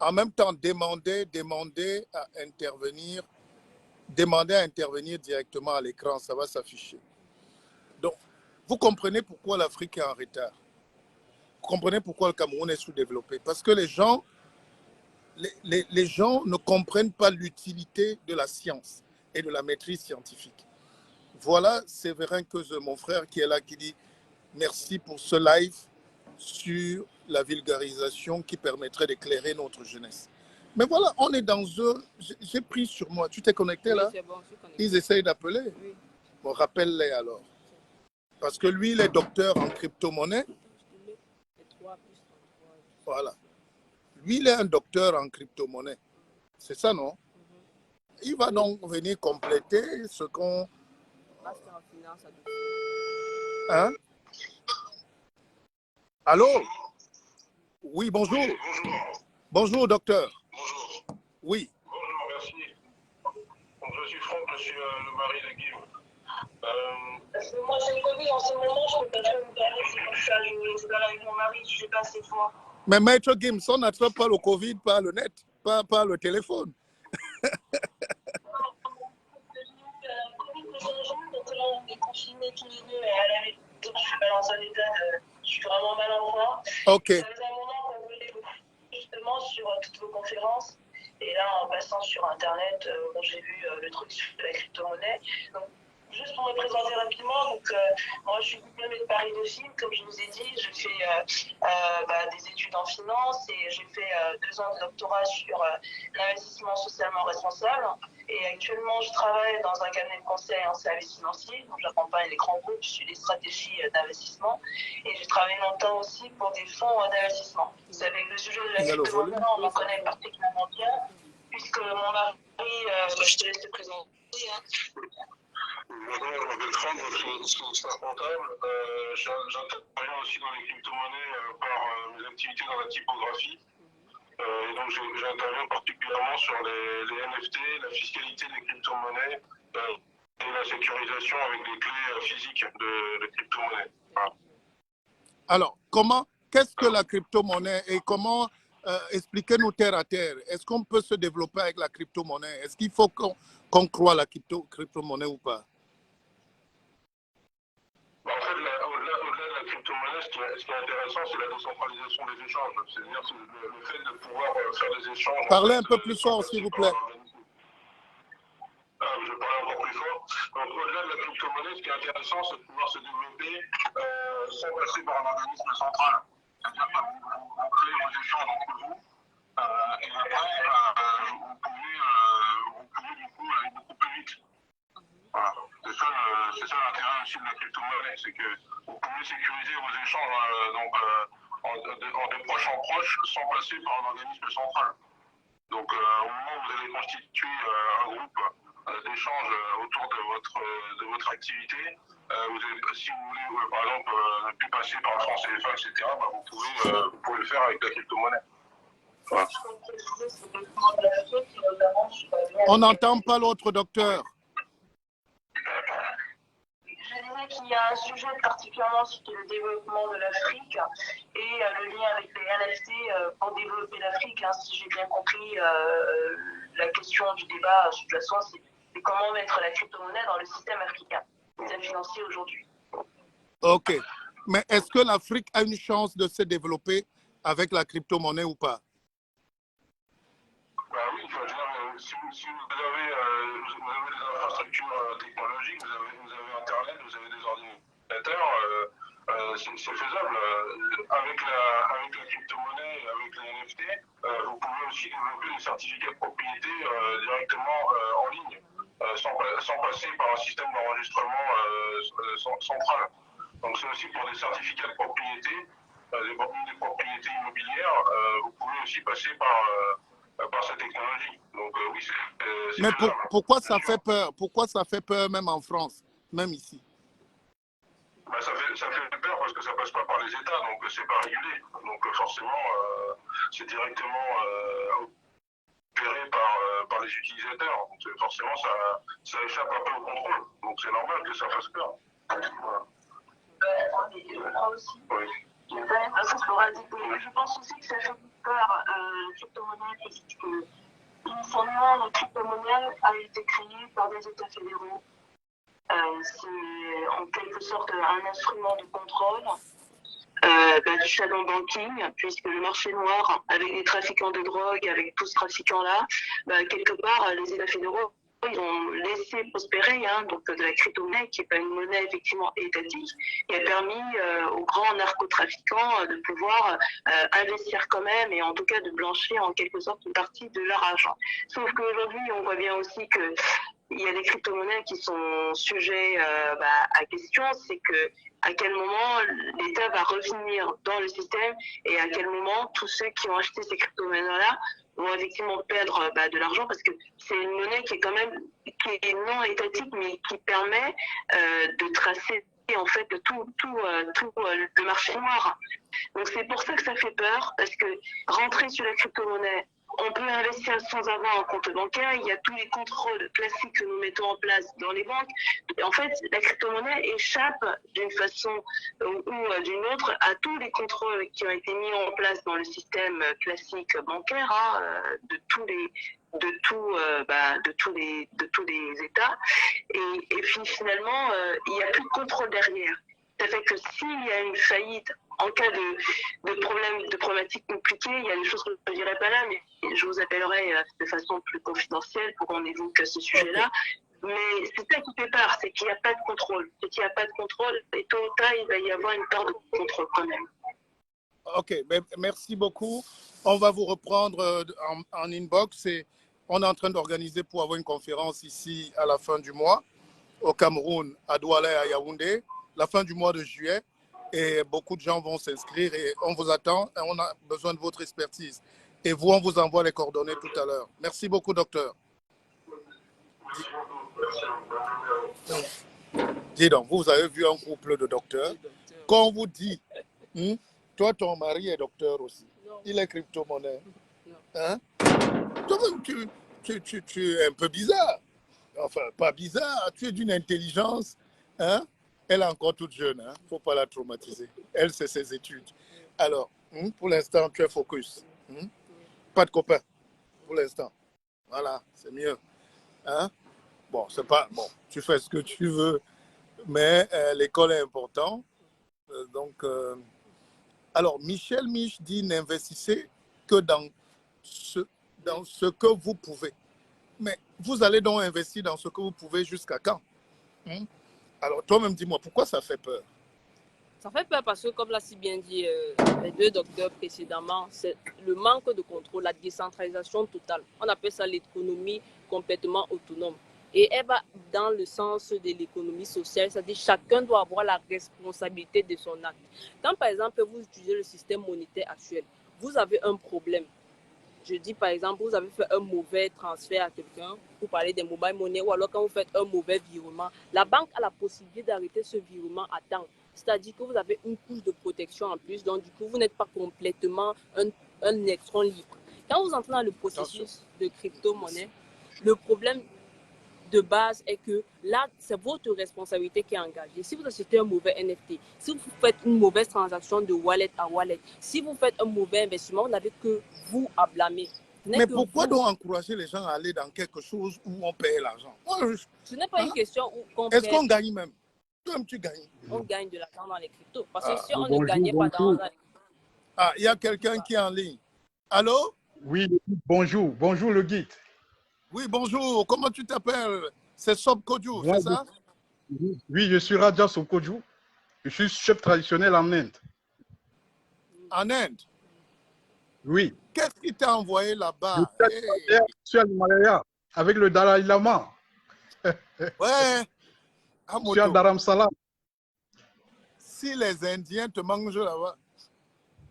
En même temps, demander à intervenir directement à l'écran, ça va s'afficher. Donc, vous comprenez pourquoi l'Afrique est en retard. Vous comprenez pourquoi le Cameroun est sous-développé. Parce que les gens ne comprennent pas l'utilité de la science et de la maîtrise scientifique. Voilà Séverin Queze, mon frère, qui est là, qui dit merci pour ce live sur la vulgarisation qui permettrait d'éclairer notre jeunesse. Mais voilà, on est dans un... J'ai pris sur moi. Tu t'es connecté là?
Oui, c'est bon, je suis connecté.
Ils essayent d'appeler?
Oui.
Bon, rappelle-les alors. Parce que lui, il est docteur en crypto-monnaie. Voilà. Lui, il est un docteur en crypto-monnaie. C'est ça, non? Il va donc venir compléter ce qu'on... Hein? Allô? Oui, bonjour. Bonjour, docteur.
Bonjour.
Oui.
Bonjour, merci. Donc, je suis Franck, je suis le mari de Guy.
Parce que moi, j'ai le Covid en ce moment, je peux pas me parler, c'est pour ça, je parle avec mon mari, je sais pas cette fois.
Mais Maître Gims, on n'attrape pas le Covid par le net, pas par le téléphone.
Donc là, on est confinés tous les deux, et donc je suis pas dans un état de... Je suis vraiment mal en point.
Ok.
Ça faisait un moment qu'on voulait justement sur toutes vos conférences. Et là, en passant sur Internet, j'ai vu le truc sur la crypto-monnaie. Donc, juste pour me présenter rapidement, moi je suis diplômée de Paris Dauphine, comme je vous ai dit, je fais des études en finance et j'ai fait 2 ans de doctorat sur l'investissement socialement responsable. Et actuellement, je travaille dans un cabinet de conseil en services financiers. Donc, j'accompagne les grands groupes sur les stratégies d'investissement. Et j'ai travaillé longtemps aussi pour des fonds d'investissement. Vous savez que le sujet de la crypto-monnaie, on en connaît particulièrement bien, puisque mon mari, je te laisse te présenter.
Bonjour, je m'appelle Franck, je suis expert comptable. J'interviens aussi dans les crypto-monnaies par mes activités dans la typographie. Et donc j'interviens particulièrement sur les NFT, la fiscalité des crypto-monnaies et la sécurisation avec des clés physiques de crypto-monnaies. Voilà.
Alors, qu'est-ce que la crypto-monnaie et comment expliquez-nous terre à terre? Est-ce qu'on peut se développer avec la crypto-monnaie? Est-ce qu'il faut qu'on croit la crypto-monnaie ou pas?
En fait, au-delà de la crypto-monnaie, ce qui est intéressant, c'est la décentralisation des échanges. C'est-à-dire le fait de pouvoir faire des échanges.
Parlez un peu plus fort, s'il vous plaît.
Je parle encore plus fort. Donc, au-delà de la crypto-monnaie, ce qui est intéressant, c'est de pouvoir se développer sans passer par un organisme central. C'est-à-dire que vous créez vos échanges entre vous et après, vous pouvez du coup aller beaucoup plus vite. Voilà. C'est ça l'intérêt aussi de la crypto-monnaie, c'est que vous pouvez sécuriser vos échanges de proche en proche sans passer par un organisme central. Donc au moment où vous allez constituer un groupe d'échange autour de votre activité, si vous voulez par exemple ne plus passer par le franc CFA, etc., vous pouvez le faire avec la crypto-monnaie. Voilà.
On n'entend pas l'autre docteur.
Je disais qu'il y a un sujet particulièrement sur le développement de l'Afrique et le lien avec les NFT pour développer l'Afrique. Si j'ai bien compris, la question du débat sous-jacent, c'est comment mettre la crypto-monnaie dans le système africain, le système financier aujourd'hui.
Ok. Mais est-ce que l'Afrique a une chance de se développer avec la crypto-monnaie ou pas?
Oui, si vous avez des infrastructures technologiques, vous avez Internet, vous avez des ordinateurs, c'est faisable. Avec la crypto-monnaie et avec les NFT, vous pouvez aussi développer des certificats de propriété directement en ligne, sans passer par un système d'enregistrement central. Donc c'est aussi pour des certificats de propriété, des propriétés immobilières, vous pouvez aussi passer par cette technologie. Donc oui, c'est
Mais pourquoi ça
sûr.
fait peur? Pourquoi ça fait peur même en France, même ici?
Ça fait peur parce que ça passe pas par les États, donc c'est pas régulé. Donc forcément, c'est directement opéré par les utilisateurs. Donc forcément, ça échappe un peu au contrôle. Donc c'est normal que ça fasse peur. Voilà.
Moi aussi.
Oui.
Je pense aussi que ça fait peur la crypto-monnaie parce que initialement, la crypto-monnaie a été créée par des États fédéraux. C'est en quelque sorte un instrument de contrôle du shadow banking, puisque le marché noir, avec les trafiquants de drogue, avec tous ces trafiquants-là, quelque part, les États fédéraux, ils ont laissé prospérer donc de la crypto-monnaie, qui n'est pas une monnaie effectivement étatique, qui a permis aux grands narcotrafiquants de pouvoir investir quand même, et en tout cas de blanchir en quelque sorte une partie de leur argent. Sauf qu'aujourd'hui, on voit bien aussi que il y a des crypto-monnaies qui sont sujets à question, c'est que à quel moment l'État va revenir dans le système et à quel moment tous ceux qui ont acheté ces crypto-monnaies-là vont effectivement perdre de l'argent, parce que c'est une monnaie qui est quand même qui est non étatique, mais qui permet de tracer en fait tout le marché noir. Donc c'est pour ça que ça fait peur, parce que rentrer sur la crypto-monnaie, on peut investir sans avoir un compte bancaire. Il y a tous les contrôles classiques que nous mettons en place dans les banques. En fait, la crypto-monnaie échappe d'une façon ou d'une autre à tous les contrôles qui ont été mis en place dans le système classique bancaire de tous les États. Et puis finalement, il n'y a plus de contrôle derrière. Ça fait que s'il y a une faillite, en cas de problématiques compliquées, il y a des choses que je ne dirais pas là, mais je vous appellerai de façon plus confidentielle pour qu'on évoque ce sujet-là. Mais c'est ça qui fait peur, c'est qu'il n'y a pas de contrôle. C'est qu'il n'y a pas de contrôle et tôt ou tard, il va y avoir une part de contrôle quand même.
Ok, ben, merci beaucoup. On va vous reprendre en inbox et on est en train d'organiser pour avoir une conférence ici à la fin du mois au Cameroun, à Douala et à Yaoundé, la fin du mois de juillet. Et beaucoup de gens vont s'inscrire et on vous attend et on a besoin de votre expertise. Et vous, on vous envoie les coordonnées tout à l'heure. Merci beaucoup, docteur. Dis donc, vous avez vu un couple de docteurs. Quand on vous dit, toi, ton mari est docteur aussi. Non. Il est crypto-monnaie. Hein? Toi-même, tu es un peu bizarre. Enfin, pas bizarre. Tu es d'une intelligence. Hein? Elle est encore toute jeune. Il ne faut pas la traumatiser. Elle, c'est ses études. Alors, pour l'instant, tu es focus. Pas de copain. Pour l'instant. Voilà, c'est mieux. Hein? Bon, c'est pas... Bon, tu fais ce que tu veux. Mais l'école est importante. Alors, Michel Mich dit n'investissez que dans ce que vous pouvez. Mais vous allez donc investir dans ce que vous pouvez jusqu'à quand? Alors, toi-même, dis-moi, pourquoi ça fait peur?
Ça fait peur parce que, comme l'a si bien dit les deux docteurs précédemment, c'est le manque de contrôle, la décentralisation totale. On appelle ça l'économie complètement autonome. Et elle va dans le sens de l'économie sociale, c'est-à-dire chacun doit avoir la responsabilité de son acte. Quand par exemple vous utilisez le système monétaire actuel, vous avez un problème. Je dis par exemple, vous avez fait un mauvais transfert à quelqu'un, vous parlez des mobile money, ou alors quand vous faites un mauvais virement, la banque a la possibilité d'arrêter ce virement à temps. C'est-à-dire que vous avez une couche de protection en plus, donc du coup vous n'êtes pas complètement un électron libre. Quand vous entrez dans le processus de crypto-monnaie, le problème de base est que là, c'est votre responsabilité qui est engagée. Si vous achetez un mauvais NFT, si vous faites une mauvaise transaction de wallet à wallet, si vous faites un mauvais investissement, vous n'avez que vous à blâmer.
Mais pourquoi donc encourager les gens à aller dans quelque chose où on paye l'argent?
Ce n'est pas une question où on
paye. Est-ce qu'on gagne même? Toi-même, tu gagnes.
On gagne de l'argent dans les cryptos. Parce que si on ne gagnait pas d'argent dans les cryptos...
Ah, il y a quelqu'un qui est en ligne. Allô?
Oui, bonjour. Bonjour le guide.
Oui, bonjour. Comment tu t'appelles? C'est Sob Kodjou, c'est ça?
Oui, je suis Raja Sob Kodjou. Je suis chef traditionnel en Inde.
En Inde?
Oui.
Qu'est-ce qui t'a envoyé là-bas?
Je suis à l'Himalaya avec le Dalai Lama.
Ouais.
Je suis à Dharamsala.
Si les Indiens te mangent là-bas,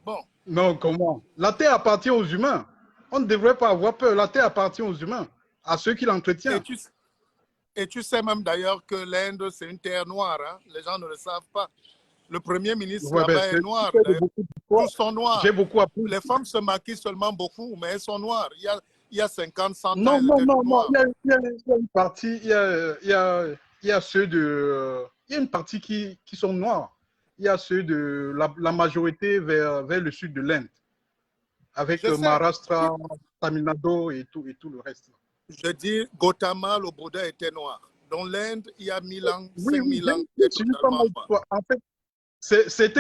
bon.
Non, comment? La terre appartient aux humains. On ne devrait pas avoir peur. La terre appartient aux humains, à ceux qui l'entretiennent.
Et tu sais même d'ailleurs que l'Inde, c'est une terre noire. Hein? Les gens ne le savent pas. Le premier ministre là-bas est noir. Tous sont noirs.
J'ai beaucoup appris.
Les femmes se maquillent seulement beaucoup, mais elles sont noires. Il y a 50, 100 ans.
Non. Il y a une partie, il y a ceux de... il y a une partie qui sont noirs. Il y a ceux de la majorité vers le sud de l'Inde. Avec Maharashtra, Tamil Nadu et tout le reste.
Je dis, Gautama, le Bouddha était noir. Dans l'Inde, il y a 1000 ans, 5000 ans, il était totalement noir.
En fait, c'est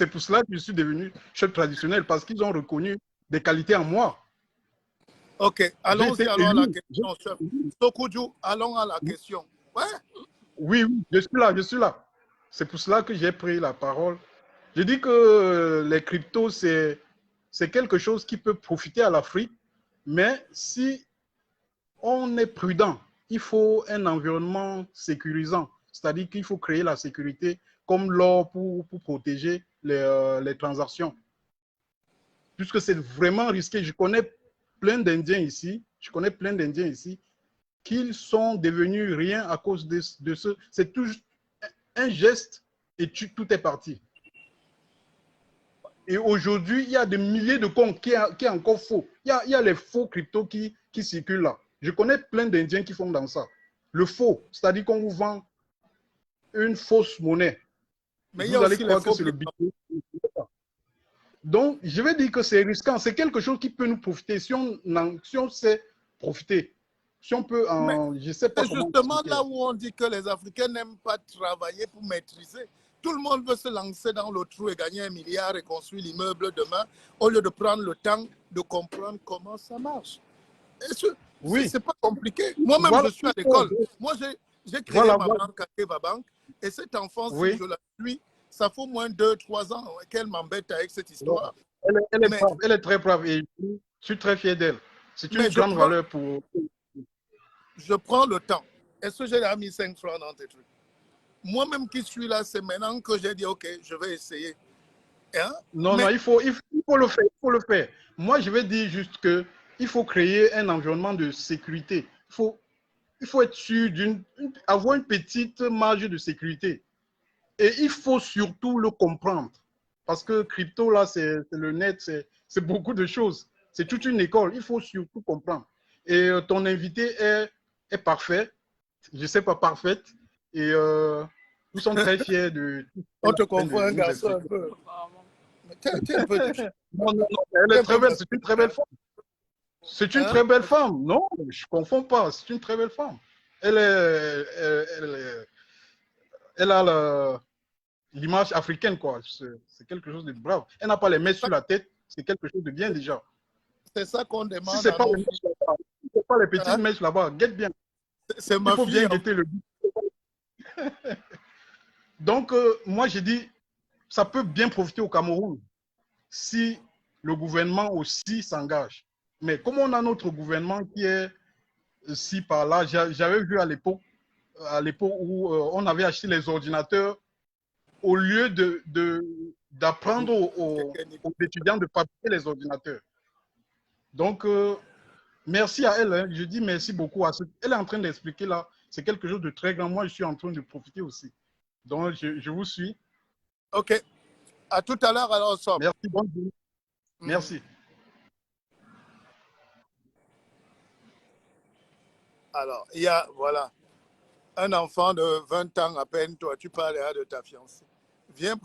pour cela que je suis devenu chef traditionnel, parce qu'ils ont reconnu des qualités en moi.
Ok, allons-y alors à la question, chef. Sokoudjou, allons à la question. Ouais.
Oui, je suis là. C'est pour cela que j'ai pris la parole. Je dis que les cryptos, c'est quelque chose qui peut profiter à l'Afrique, mais si on est prudent, il faut un environnement sécurisant. C'est-à-dire qu'il faut créer la sécurité comme l'or pour protéger les transactions. Puisque c'est vraiment risqué. Je connais plein d'Indiens ici, qui sont devenus rien à cause de ce. C'est tout un geste et tout est parti. Et aujourd'hui, il y a des milliers de comptes qui est encore faux. Il y a les faux cryptos qui circulent là. Je connais plein d'Indiens qui font dans ça. Le faux, c'est-à-dire qu'on vous vend une fausse monnaie.
Mais
vous allez croire que c'est le Bitcoin. Donc, je vais dire que c'est risquant. C'est quelque chose qui peut nous profiter si on sait profiter. Si on peut en... Je sais pas
c'est justement là où on dit que les Africains n'aiment pas travailler pour maîtriser. Tout le monde veut se lancer dans le trou et gagner 1 milliard et construire l'immeuble demain, au lieu de prendre le temps de comprendre comment ça marche.
Oui.
C'est pas compliqué. Moi-même,
Voilà.
je suis à l'école. Moi, j'ai créé
Voilà,
ma
voilà.
banque, Akeva Bank, et cette enfant, si
Oui.
je la suis, ça fait au moins 2-3 ans qu'elle m'embête avec cette histoire.
Elle est
Mais-
brave, elle est très brave et je suis très fier d'elle. C'est une
Mais
grande valeur pour...
je prends le temps. Est-ce que j'ai déjà mis 5 francs dans tes trucs? Moi-même qui suis là, c'est maintenant que j'ai dit, OK, je vais essayer. Hein?
Non,
Mais-
non, il faut le faire, il faut le faire. Moi, je vais dire juste que il faut créer un environnement de sécurité. Il faut être sûr avoir une petite marge de sécurité. Et il faut surtout le comprendre. Parce que crypto, là, c'est le net, c'est beaucoup de choses. C'est toute une école. Il faut surtout comprendre. Et ton invité est parfait. Je ne sais pas, parfaite. Et nous sommes très fiers de...
On te confond un garçon un
expliquer.
peu. T'es un peu difficile.
Non, non, non, elle est très belle. C'est une très belle femme. C'est une
Hein?
très belle femme. Non, je ne confonds pas. C'est une très belle femme. Elle a l'image africaine, quoi. C'est quelque chose de brave. Elle n'a pas les mains sur la tête. C'est quelque chose de bien déjà.
C'est ça qu'on
Si
demande
ce n'est
à
pas,
nos
les
filles.
mèches là-bas, si c'est pas les petites
Hein?
mèches là-bas, guette bien.
C'est
Il
ma
faut bien
fille.
guetter le but. Donc, moi, j'ai dit, ça peut bien profiter au Cameroun si le gouvernement aussi s'engage. Mais comme on a notre gouvernement qui est ci par là, j'avais vu à l'époque où on avait acheté les ordinateurs, au lieu d'apprendre aux étudiants de fabriquer les ordinateurs. Donc, merci à elle. Hein. Je dis merci beaucoup à ce. Elle est en train d'expliquer là. C'est quelque chose de très grand. Moi, je suis en train de profiter aussi. Donc, je vous suis.
OK. À tout à l'heure, alors, ensemble.
Merci. Bonne journée. Merci.
Alors, il y a, voilà, un enfant de 20 ans à peine, toi, tu parles de ta fiancée. Viens.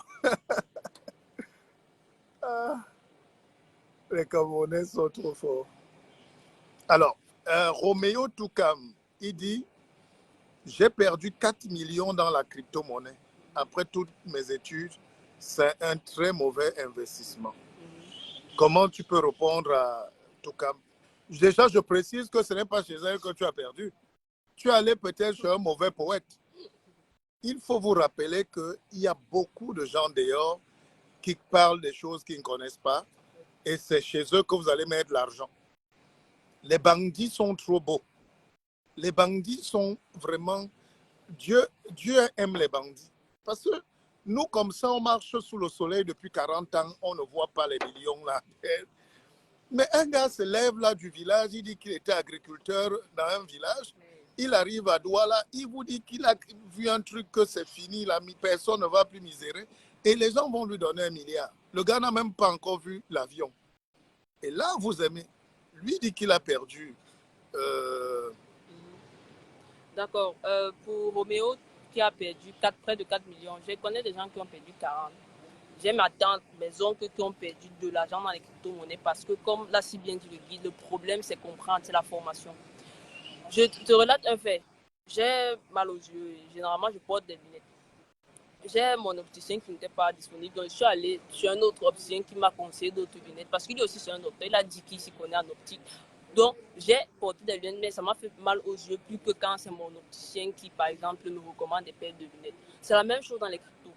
Les Camerounais sont trop forts. Alors, Roméo Toukam, il dit, j'ai perdu 4 millions dans la crypto-monnaie. Après toutes mes études, c'est un très mauvais investissement. Comment tu peux répondre à Toukam? Déjà, je précise que ce n'est pas chez elle que tu as perdu. Tu allais peut-être chez un mauvais poète. Il faut vous rappeler qu'il y a beaucoup de gens dehors qui parlent des choses qu'ils ne connaissent pas et c'est chez eux que vous allez mettre l'argent. Les bandits sont trop beaux. Les bandits sont vraiment... Dieu aime les bandits. Parce que nous, comme ça, on marche sous le soleil depuis 40 ans, on ne voit pas les millions là. Mais un gars se lève là du village, il dit qu'il était agriculteur dans un village. Il arrive à Douala, il vous dit qu'il a vu un truc que c'est fini, personne ne va plus misérer. Et les gens vont lui donner 1 milliard. Le gars n'a même pas encore vu l'avion. Et là, vous aimez. Lui dit qu'il a perdu.
D'accord. Pour Roméo, qui a perdu près de 4 millions, je connais des gens qui ont perdu 40. J'ai ma tante, mes oncles qui ont perdu de l'argent dans les crypto-monnaies parce que, comme l'a si bien dit le guide, le problème, c'est comprendre, c'est la formation. Je te relate un fait. J'ai mal aux yeux et généralement, je porte des lunettes. J'ai mon opticien qui n'était pas disponible, donc je suis allé chez un autre opticien qui m'a conseillé d'autres lunettes parce qu'il est aussi un docteur. Il a dit qu'il s'y connaît en optique. Donc, j'ai porté des lunettes, mais ça m'a fait mal aux yeux plus que quand c'est mon opticien qui, par exemple, me recommande des paires de lunettes. C'est la même chose dans les cryptos.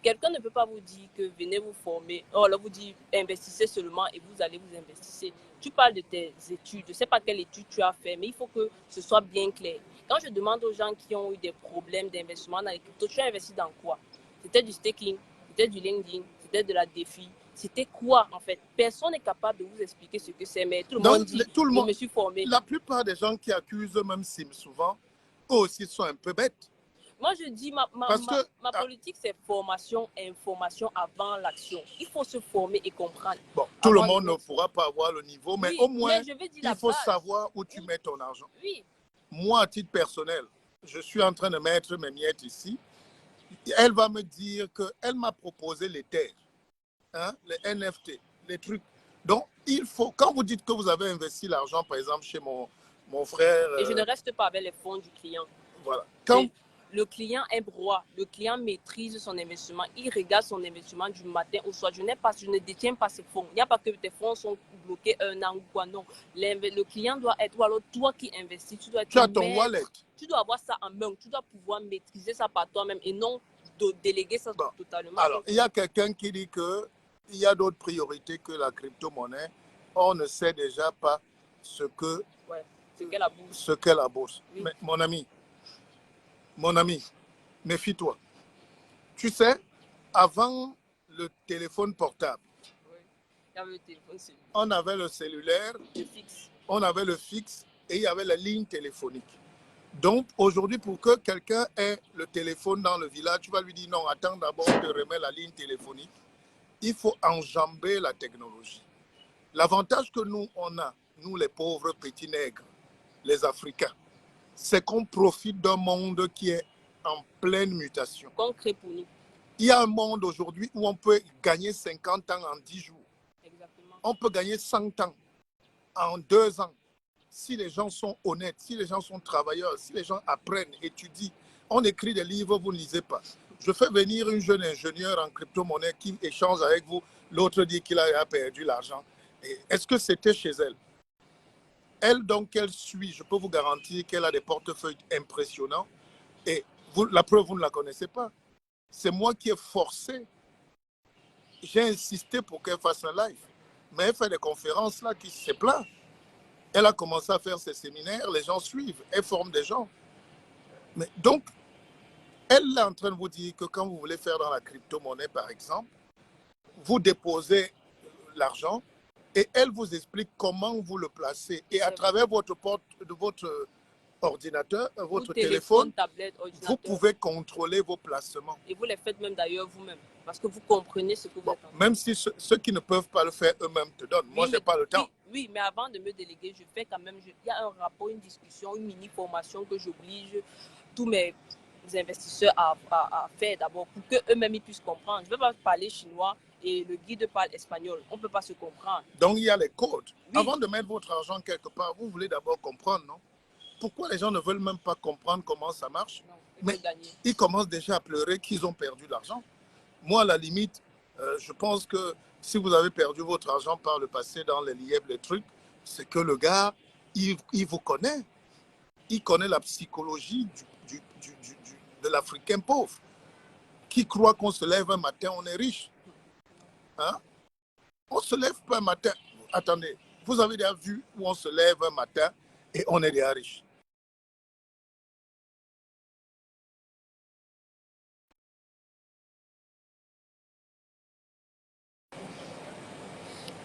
Quelqu'un ne peut pas vous dire que venez vous former. Oh, là, vous dit investissez seulement et vous allez vous investir. Tu parles de tes études. Je ne sais pas quelle étude tu as fait, mais il faut que ce soit bien clair. Quand je demande aux gens qui ont eu des problèmes d'investissement dans les cryptos, tu as investi dans quoi? C'était du staking, c'était du LinkedIn, c'était de la DeFi. C'était quoi en fait? Personne n'est capable de vous expliquer ce que c'est, mais tout le monde dit je me suis formé.
La plupart des gens qui accusent même Sim souvent, eux aussi sont un peu bêtes.
Moi, je dis, ma politique, c'est formation et information avant l'action. Il faut se former et comprendre.
Bon, tout le monde ne pourra pas avoir le niveau, mais
oui,
au moins,
mais
il faut savoir où tu mets ton argent.
Oui.
Moi, à titre personnel, je suis en train de mettre mes miettes ici. Elle va me dire qu'elle m'a proposé les terres, hein, les NFT, les trucs. Donc, il faut, quand vous dites que vous avez investi l'argent, par exemple, chez mon frère...
Et je ne reste pas avec les fonds du client.
Voilà.
le client est roi, le client maîtrise son investissement, il regarde son investissement du matin au soir. Je ne détiens pas ces fonds. Il n'y a pas que tes fonds sont bloqués un an ou quoi, non. Le client doit être, ou alors toi qui investis, tu dois être
Tu as ton
maître.
wallet.
Tu dois avoir ça en main, tu dois pouvoir maîtriser ça par toi-même et non déléguer ça totalement.
Alors, il y a quelqu'un qui dit qu'il y a d'autres priorités que la crypto-monnaie. On ne sait déjà pas ce
qu'est la bourse.
Ce qu'est la bourse.
Oui.
Mais mon ami, méfie-toi. Tu sais, avant le téléphone portable,
il y avait le téléphone cellulaire.
On avait le cellulaire,
le fixe.
On avait le fixe et il y avait la ligne téléphonique. Donc, aujourd'hui, pour que quelqu'un ait le téléphone dans le village, tu vas lui dire non, attends d'abord, on te remet la ligne téléphonique. Il faut enjamber la technologie. L'avantage que nous, on a, nous les pauvres petits nègres, les Africains, c'est qu'on profite d'un monde qui est en pleine mutation.
Concret pour nous.
Il y a un monde aujourd'hui où on peut gagner 50 ans en 10 jours.
Exactement.
On peut gagner 100 ans en 2 ans. Si les gens sont honnêtes, si les gens sont travailleurs, si les gens apprennent, étudient, on écrit des livres, vous ne lisez pas. Je fais venir une jeune ingénieure en crypto-monnaie qui échange avec vous. L'autre dit qu'il a perdu l'argent. Est-ce que c'était chez elle? Elle, donc, elle suit. Je peux vous garantir qu'elle a des portefeuilles impressionnants. Et vous, la preuve, vous ne la connaissez pas. C'est moi qui ai forcé. J'ai insisté pour qu'elle fasse un live. Mais elle fait des conférences là qui se plaint. Elle a commencé à faire ses séminaires, les gens suivent, elle forme des gens. Mais donc, elle est en train de vous dire que quand vous voulez faire dans la crypto-monnaie, par exemple, vous déposez l'argent et elle vous explique comment vous le placez. Et à travers votre ordinateur, votre téléphone,
tablette, ordinateur,
vous pouvez contrôler vos placements.
Et vous les faites même d'ailleurs vous-même, parce que vous comprenez ce que vous êtes en train.
Même si ceux qui ne peuvent pas le faire eux-mêmes te donnent. Moi, je n'ai pas le temps.
Oui, mais avant de me déléguer, je fais quand même, il y a un rapport, une discussion, une mini-formation que j'oblige tous mes investisseurs à faire d'abord pour qu'eux-mêmes puissent comprendre. Je ne veux pas parler chinois et le guide parle espagnol. On ne peut pas se comprendre.
Donc, il y a les codes.
Oui.
Avant de mettre votre argent quelque part, vous voulez d'abord comprendre, non? Pourquoi les gens ne veulent même pas comprendre comment ça marche?
Non,
mais ils commencent déjà à pleurer qu'ils ont perdu l'argent. Moi, à la limite, je pense que si vous avez perdu votre argent par le passé dans les lièvres, les trucs, c'est que le gars, il vous connaît. Il connaît la psychologie de l'Africain pauvre qui croit qu'on se lève un matin, on est riche. Hein? On ne se lève pas un matin. Attendez, vous avez déjà vu où on se lève un matin et on est déjà riche.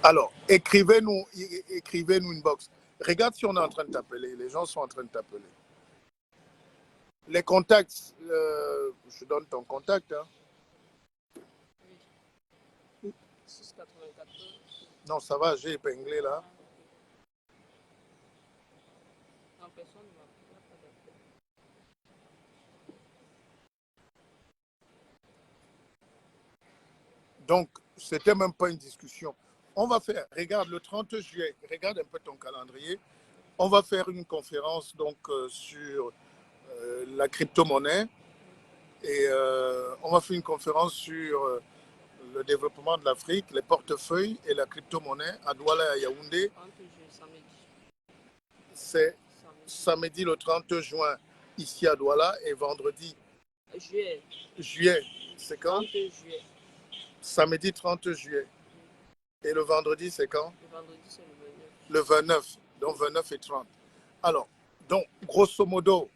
Alors, écrivez-nous une box. Regarde si on est en train de t'appeler. Les gens sont en train de t'appeler. Les contacts, je donne ton contact. Hein.
Oui. 694.
Non, ça va, j'ai épinglé là.
En personne, il n'y a pas d'appel.
Donc, c'était même pas une discussion. On va faire, regarde, le 30 juillet, regarde un peu ton calendrier, on va faire une conférence donc, sur la crypto-monnaie et on va faire une conférence sur le développement de l'Afrique, les portefeuilles et la crypto-monnaie à Douala et à Yaoundé. C'est samedi le 30 juin ici à Douala et vendredi juillet. C'est quand?
30 juillet.
Samedi 30 juillet. Et le vendredi, c'est quand?
Le vendredi, c'est
le 29. Donc 29 et 30. Alors, donc, grosso modo,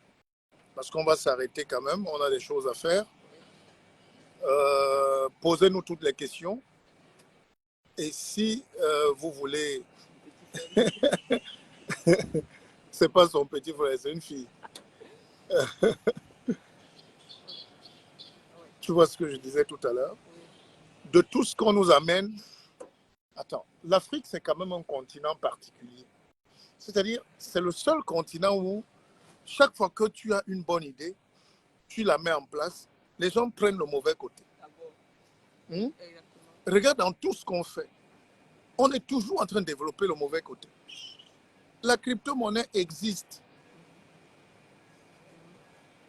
parce qu'on va s'arrêter quand même, on a des choses à faire. Posez-nous toutes les questions. Et si vous voulez... c'est pas son petit frère, c'est une fille. Tu vois ce que je disais tout à l'heure? De tout ce qu'on nous amène... Attends, l'Afrique, c'est quand même un continent particulier. C'est-à-dire, c'est le seul continent où, chaque fois que tu as une bonne idée, tu la mets en place, les gens prennent le mauvais côté. Regarde dans tout ce qu'on fait. On est toujours en train de développer le mauvais côté. La crypto-monnaie existe.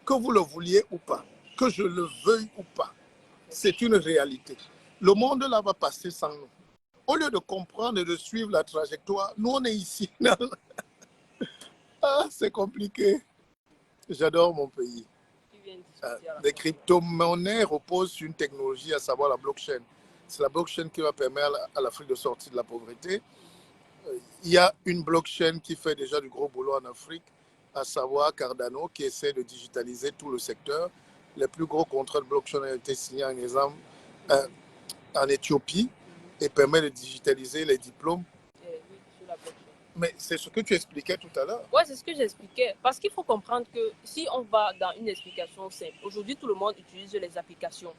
que vous le vouliez ou pas, que je le veuille ou pas. C'est une réalité. Le monde là va passer sans nous. Au lieu de comprendre et de suivre la trajectoire, nous on est ici. Ah, c'est compliqué. J'adore mon pays. Les crypto-monnaies reposent sur une technologie, à savoir la blockchain. C'est la blockchain qui va permettre à l'Afrique de sortir de la pauvreté. Il y a une blockchain qui fait déjà du gros boulot en Afrique, à savoir Cardano, qui essaie de digitaliser tout le secteur. Les plus gros contrats de blockchain ont été signés, en exemple, en Éthiopie et permet de digitaliser les diplômes.
Oui, sur la blockchain.
Mais c'est ce que tu expliquais tout à l'heure.
Oui, c'est ce que j'expliquais. Parce qu'il faut comprendre que si on va dans une explication simple, aujourd'hui tout le monde utilise les applications.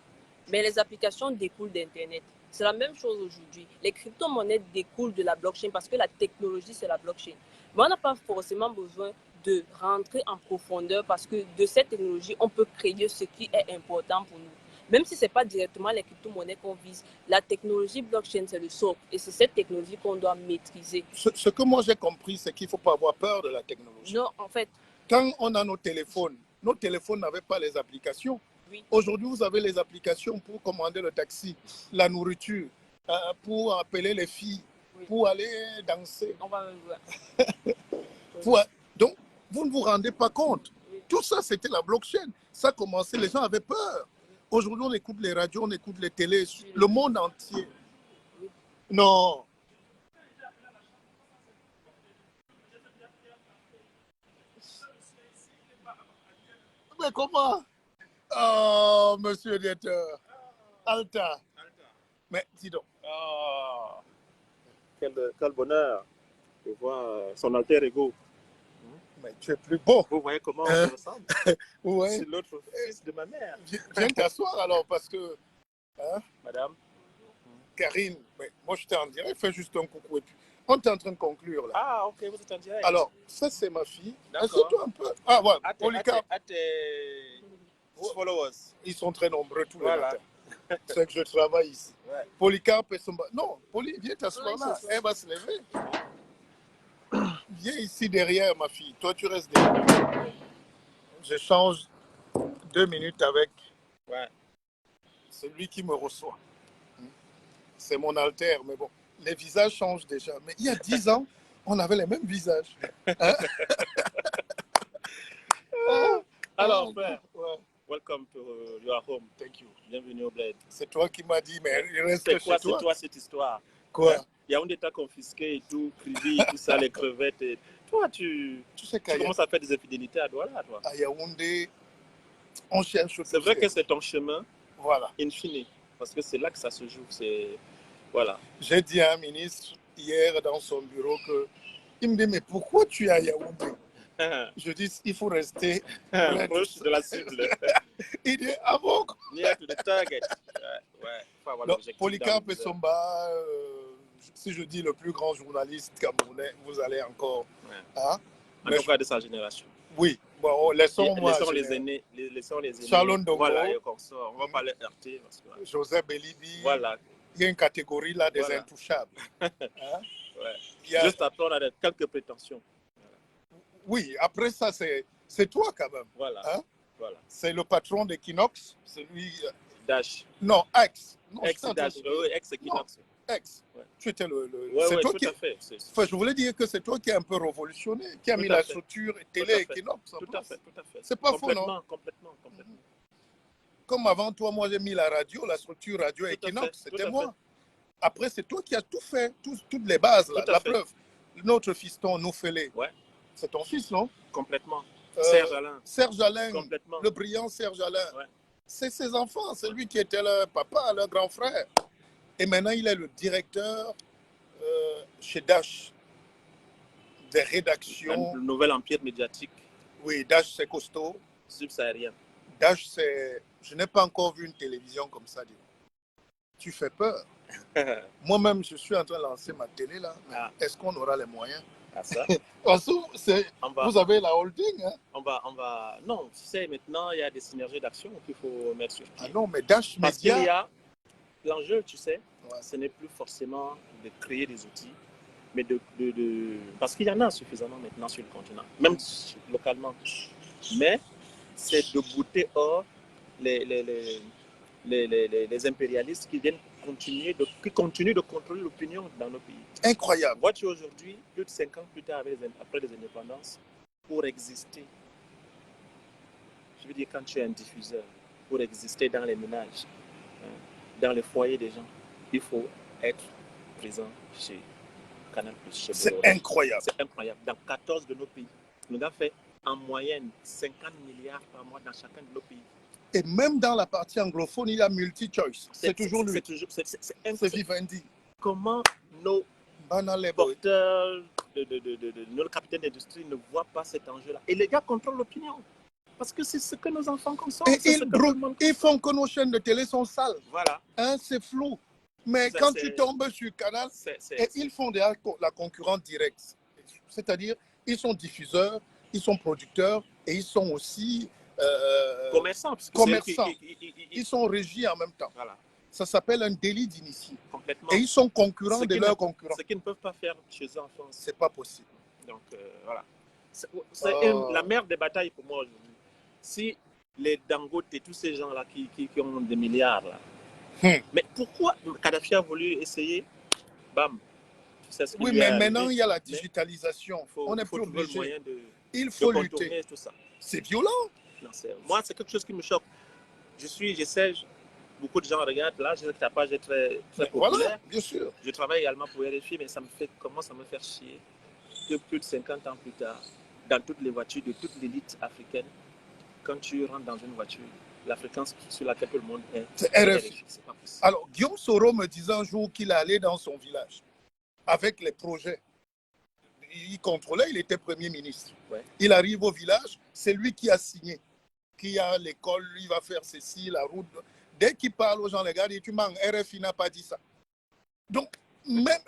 Mais les applications découlent d'Internet. C'est la même chose aujourd'hui. Les crypto-monnaies découlent de la blockchain parce que la technologie, c'est la blockchain. Mais on n'a pas forcément besoin de rentrer en profondeur parce que de cette technologie, on peut créer ce qui est important pour nous. Même si ce n'est pas directement les crypto-monnaies qu'on vise, la technologie blockchain, c'est le socle. Et c'est cette technologie qu'on doit maîtriser.
Ce que moi j'ai compris, c'est qu'il ne faut pas avoir peur de la technologie.
Non, en fait.
Quand on a nos téléphones n'avaient pas les applications.
Oui.
Aujourd'hui, vous avez les applications pour commander le taxi, la nourriture, pour appeler les filles, oui, pour aller danser.
On va le
voir. Donc, vous ne vous rendez pas compte. Oui. Tout ça, c'était la blockchain. Ça a commencé, les gens avaient peur. Aujourd'hui, on écoute les radios, on écoute les télés, oui, le monde entier. Oui. Non. Mais comment? Oh, monsieur le directeur. Alta. Mais dis donc.
Oh, quel bonheur de voir son alter ego.
Mais tu es plus beau.
Vous voyez comment on ressemble?
Ouais.
C'est l'autre fils de ma mère.
Viens t'asseoir alors parce que... Hein?
Madame.
Karine, mais moi je t'ai en direct, fais juste un coucou et puis on est en train de conclure là.
Ah ok, vous êtes en direct.
Alors, ça c'est ma fille. Assieds-toi un peu. Ah voilà, Polycarpe.
Followers.
Ils sont très nombreux tous les matins. C'est que je travaille ici. Ouais. Polycarpe et son... Non, Poly, viens t'asseoir là. Elle va se lever. Viens ici derrière ma fille. Toi tu restes derrière. Je change 2 minutes avec celui qui me reçoit. C'est mon alter, mais bon, les visages changent déjà. Mais il y a 10 ans, on avait les mêmes visages. Hein?
Alors, frère, welcome to your home.
Thank you.
Bienvenue au bled.
C'est toi qui m'as dit, mais il reste chez toi.
C'est toi cette histoire.
Quoi?
Yaoundé t'a confisqué et tout, Kribi, tout ça, les crevettes. Et... Toi, tu commences à faire des infidélités à Douala, toi.
À Yaoundé, on cherche.
C'est vrai que c'est ton chemin,
voilà,
in fine. Parce que c'est là que ça se joue. Voilà.
J'ai dit à un ministre hier dans son bureau que il me dit mais pourquoi tu es à Yaoundé? Je dis il faut rester
proche de la cible.
Il dit ah bon?
Near to the target.
Polycarpe et Somba, si je dis le plus grand journaliste camerounais, vous allez encore. Hein?
En tout cas de sa génération.
Oui. Bon, laissons
les aînés.
Charlon Dongo.
Voilà, et comme ça, on va pas les heurter. Parce que...
Joseph Belibi.
Voilà.
Il y a une catégorie là des intouchables. Hein?
Juste après, on a quelques prétentions.
Oui, après ça, c'est toi quand même.
Voilà.
Hein?
Voilà.
C'est le patron d'Equinox, celui...
Dash.
Non, Ex. Non,
Ex-Dash, oui, ex-Equinox.
Ex.
Ouais.
Tu étais le...
c'est toi
tout
qui... à fait.
Enfin, je voulais dire que c'est toi qui as un peu révolutionné, qui a mis la structure télé Equinox.
Tout à fait.
C'est pas faux, non?
Complètement.
Comme avant toi, moi j'ai mis la radio, la structure radio Equinox, c'était moi. Après, c'est toi qui as tout fait, toutes les bases, là, la preuve. Notre fiston, Noufélé.
Ouais.
C'est ton fils, non?
Complètement. Serge Alain.
Serge Alain.
Complètement.
Le brillant Serge Alain.
Ouais.
C'est ses enfants, c'est lui qui était leur papa, leur grand frère. Et maintenant, il est le directeur chez Dash des rédactions.
Le nouvel empire médiatique.
Oui, Dash, c'est costaud.
Subsaharien.
Dash, c'est... Je n'ai pas encore vu une télévision comme ça. Tu fais peur. Moi-même, je suis en train de lancer ma télé là. Est-ce qu'on aura les moyens?
Ça.
Vous avez la holding, hein?
On va... Non, tu sais, maintenant, il y a des synergies d'action qu'il faut mettre sur pied.
Ah non, mais Dash
Parce qu'il
Media...
y a... L'enjeu, tu sais, ce n'est plus forcément de créer des outils, mais parce qu'il y en a suffisamment maintenant sur le continent, même localement. Mais c'est de bouter hors les impérialistes qui continuent de contrôler l'opinion dans nos pays.
Incroyable.
Vois-tu aujourd'hui, plus de 5 ans plus tard, après les indépendances, pour exister, je veux dire quand tu es un diffuseur, pour exister dans les ménages, dans les foyers des gens, il faut être présent chez Canal+, chez Bolloré.
C'est incroyable.
C'est incroyable. Dans 14 de nos pays, le gars fait en moyenne 50 milliards par mois dans chacun de nos pays.
Et même dans la partie anglophone, il y a multi-choice. C'est toujours lui. C'est Vivendi.
Comment nos porteurs, nos capitaines d'industrie ne voient pas cet enjeu-là? Et les gars contrôlent l'opinion. Parce que c'est ce que nos enfants consomment.
Et ils font que nos chaînes de télé sont sales.
Voilà.
Hein, c'est flou. Mais quand tu tombes sur Canal, ils font la concurrence directe. C'est-à-dire, ils sont diffuseurs, ils sont producteurs et ils sont aussi
commerçants.
Ils sont régis en même temps.
Voilà.
Ça s'appelle un délit d'initié.
Complètement.
Et ils sont concurrents de leurs concurrents.
Ce qu'ils ne peuvent pas faire chez eux en France.
C'est pas possible.
Donc, voilà. C'est la mère des batailles pour moi aujourd'hui. Si les Dangote et tous ces gens-là qui ont des milliards, là, mais pourquoi Kadhafi a voulu essayer? Bam.
Oui, mais maintenant, il y a la digitalisation. On n'est plus obligé. Il faut lutter. C'est violent.
Non, moi, c'est quelque chose qui me choque. J'essaie, beaucoup de gens regardent. Là, je sais que ta page est très populaire.
Voilà, bien sûr.
Je travaille également pour RFI, mais ça commence à me faire chier que plus de 50 ans plus tard, dans toutes les voitures de toute l'élite africaine, quand tu rentres dans une voiture, la fréquence sur laquelle tout le monde est,
c'est RFI.
C'est pas possible.
Alors, Guillaume Soro me disait un jour qu'il allait dans son village avec les projets. Il contrôlait, il était Premier ministre.
Ouais.
Il arrive au village, c'est lui qui a signé, qui a l'école, lui va faire ceci, la route. Dès qu'il parle aux gens, les gars, tu manques, RFI n'a pas dit ça. Donc, même,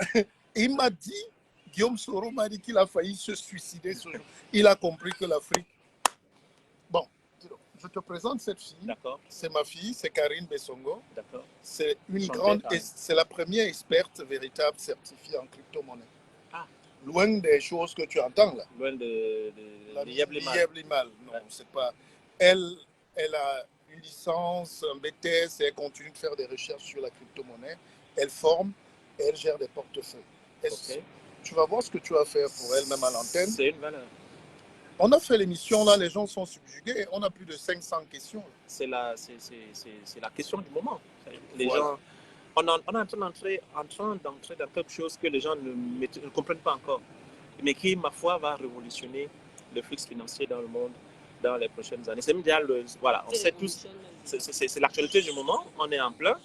il m'a dit, Guillaume Soro m'a dit qu'il a failli se suicider ce jour. Il a compris que l'Afrique... Bon, je te présente cette fille.
D'accord.
C'est ma fille, c'est Karine Bessongo.
D'accord.
C'est une grande, c'est la première experte véritable certifiée en crypto-monnaie.
Ah.
Loin des choses que tu entends là.
Loin de
Yablimal. Non, ouais. C'est pas. Elle a une licence, un BTS, et elle continue de faire des recherches sur la crypto-monnaie. Elle forme et elle gère des portefeuilles. Okay. Tu vas voir ce que tu vas faire pour elle, même à l'antenne.
C'est une valeur.
On a fait l'émission là, les gens sont subjugués. On a plus de 500 questions.
C'est la question du moment. Les gens, on est en train d'entrer dans quelque chose que les gens ne comprennent pas encore, mais qui, ma foi, va révolutionner le flux financier dans le monde dans les prochaines années. C'est mondial, voilà, on sait tous, c'est l'actualité du moment, on est en plein,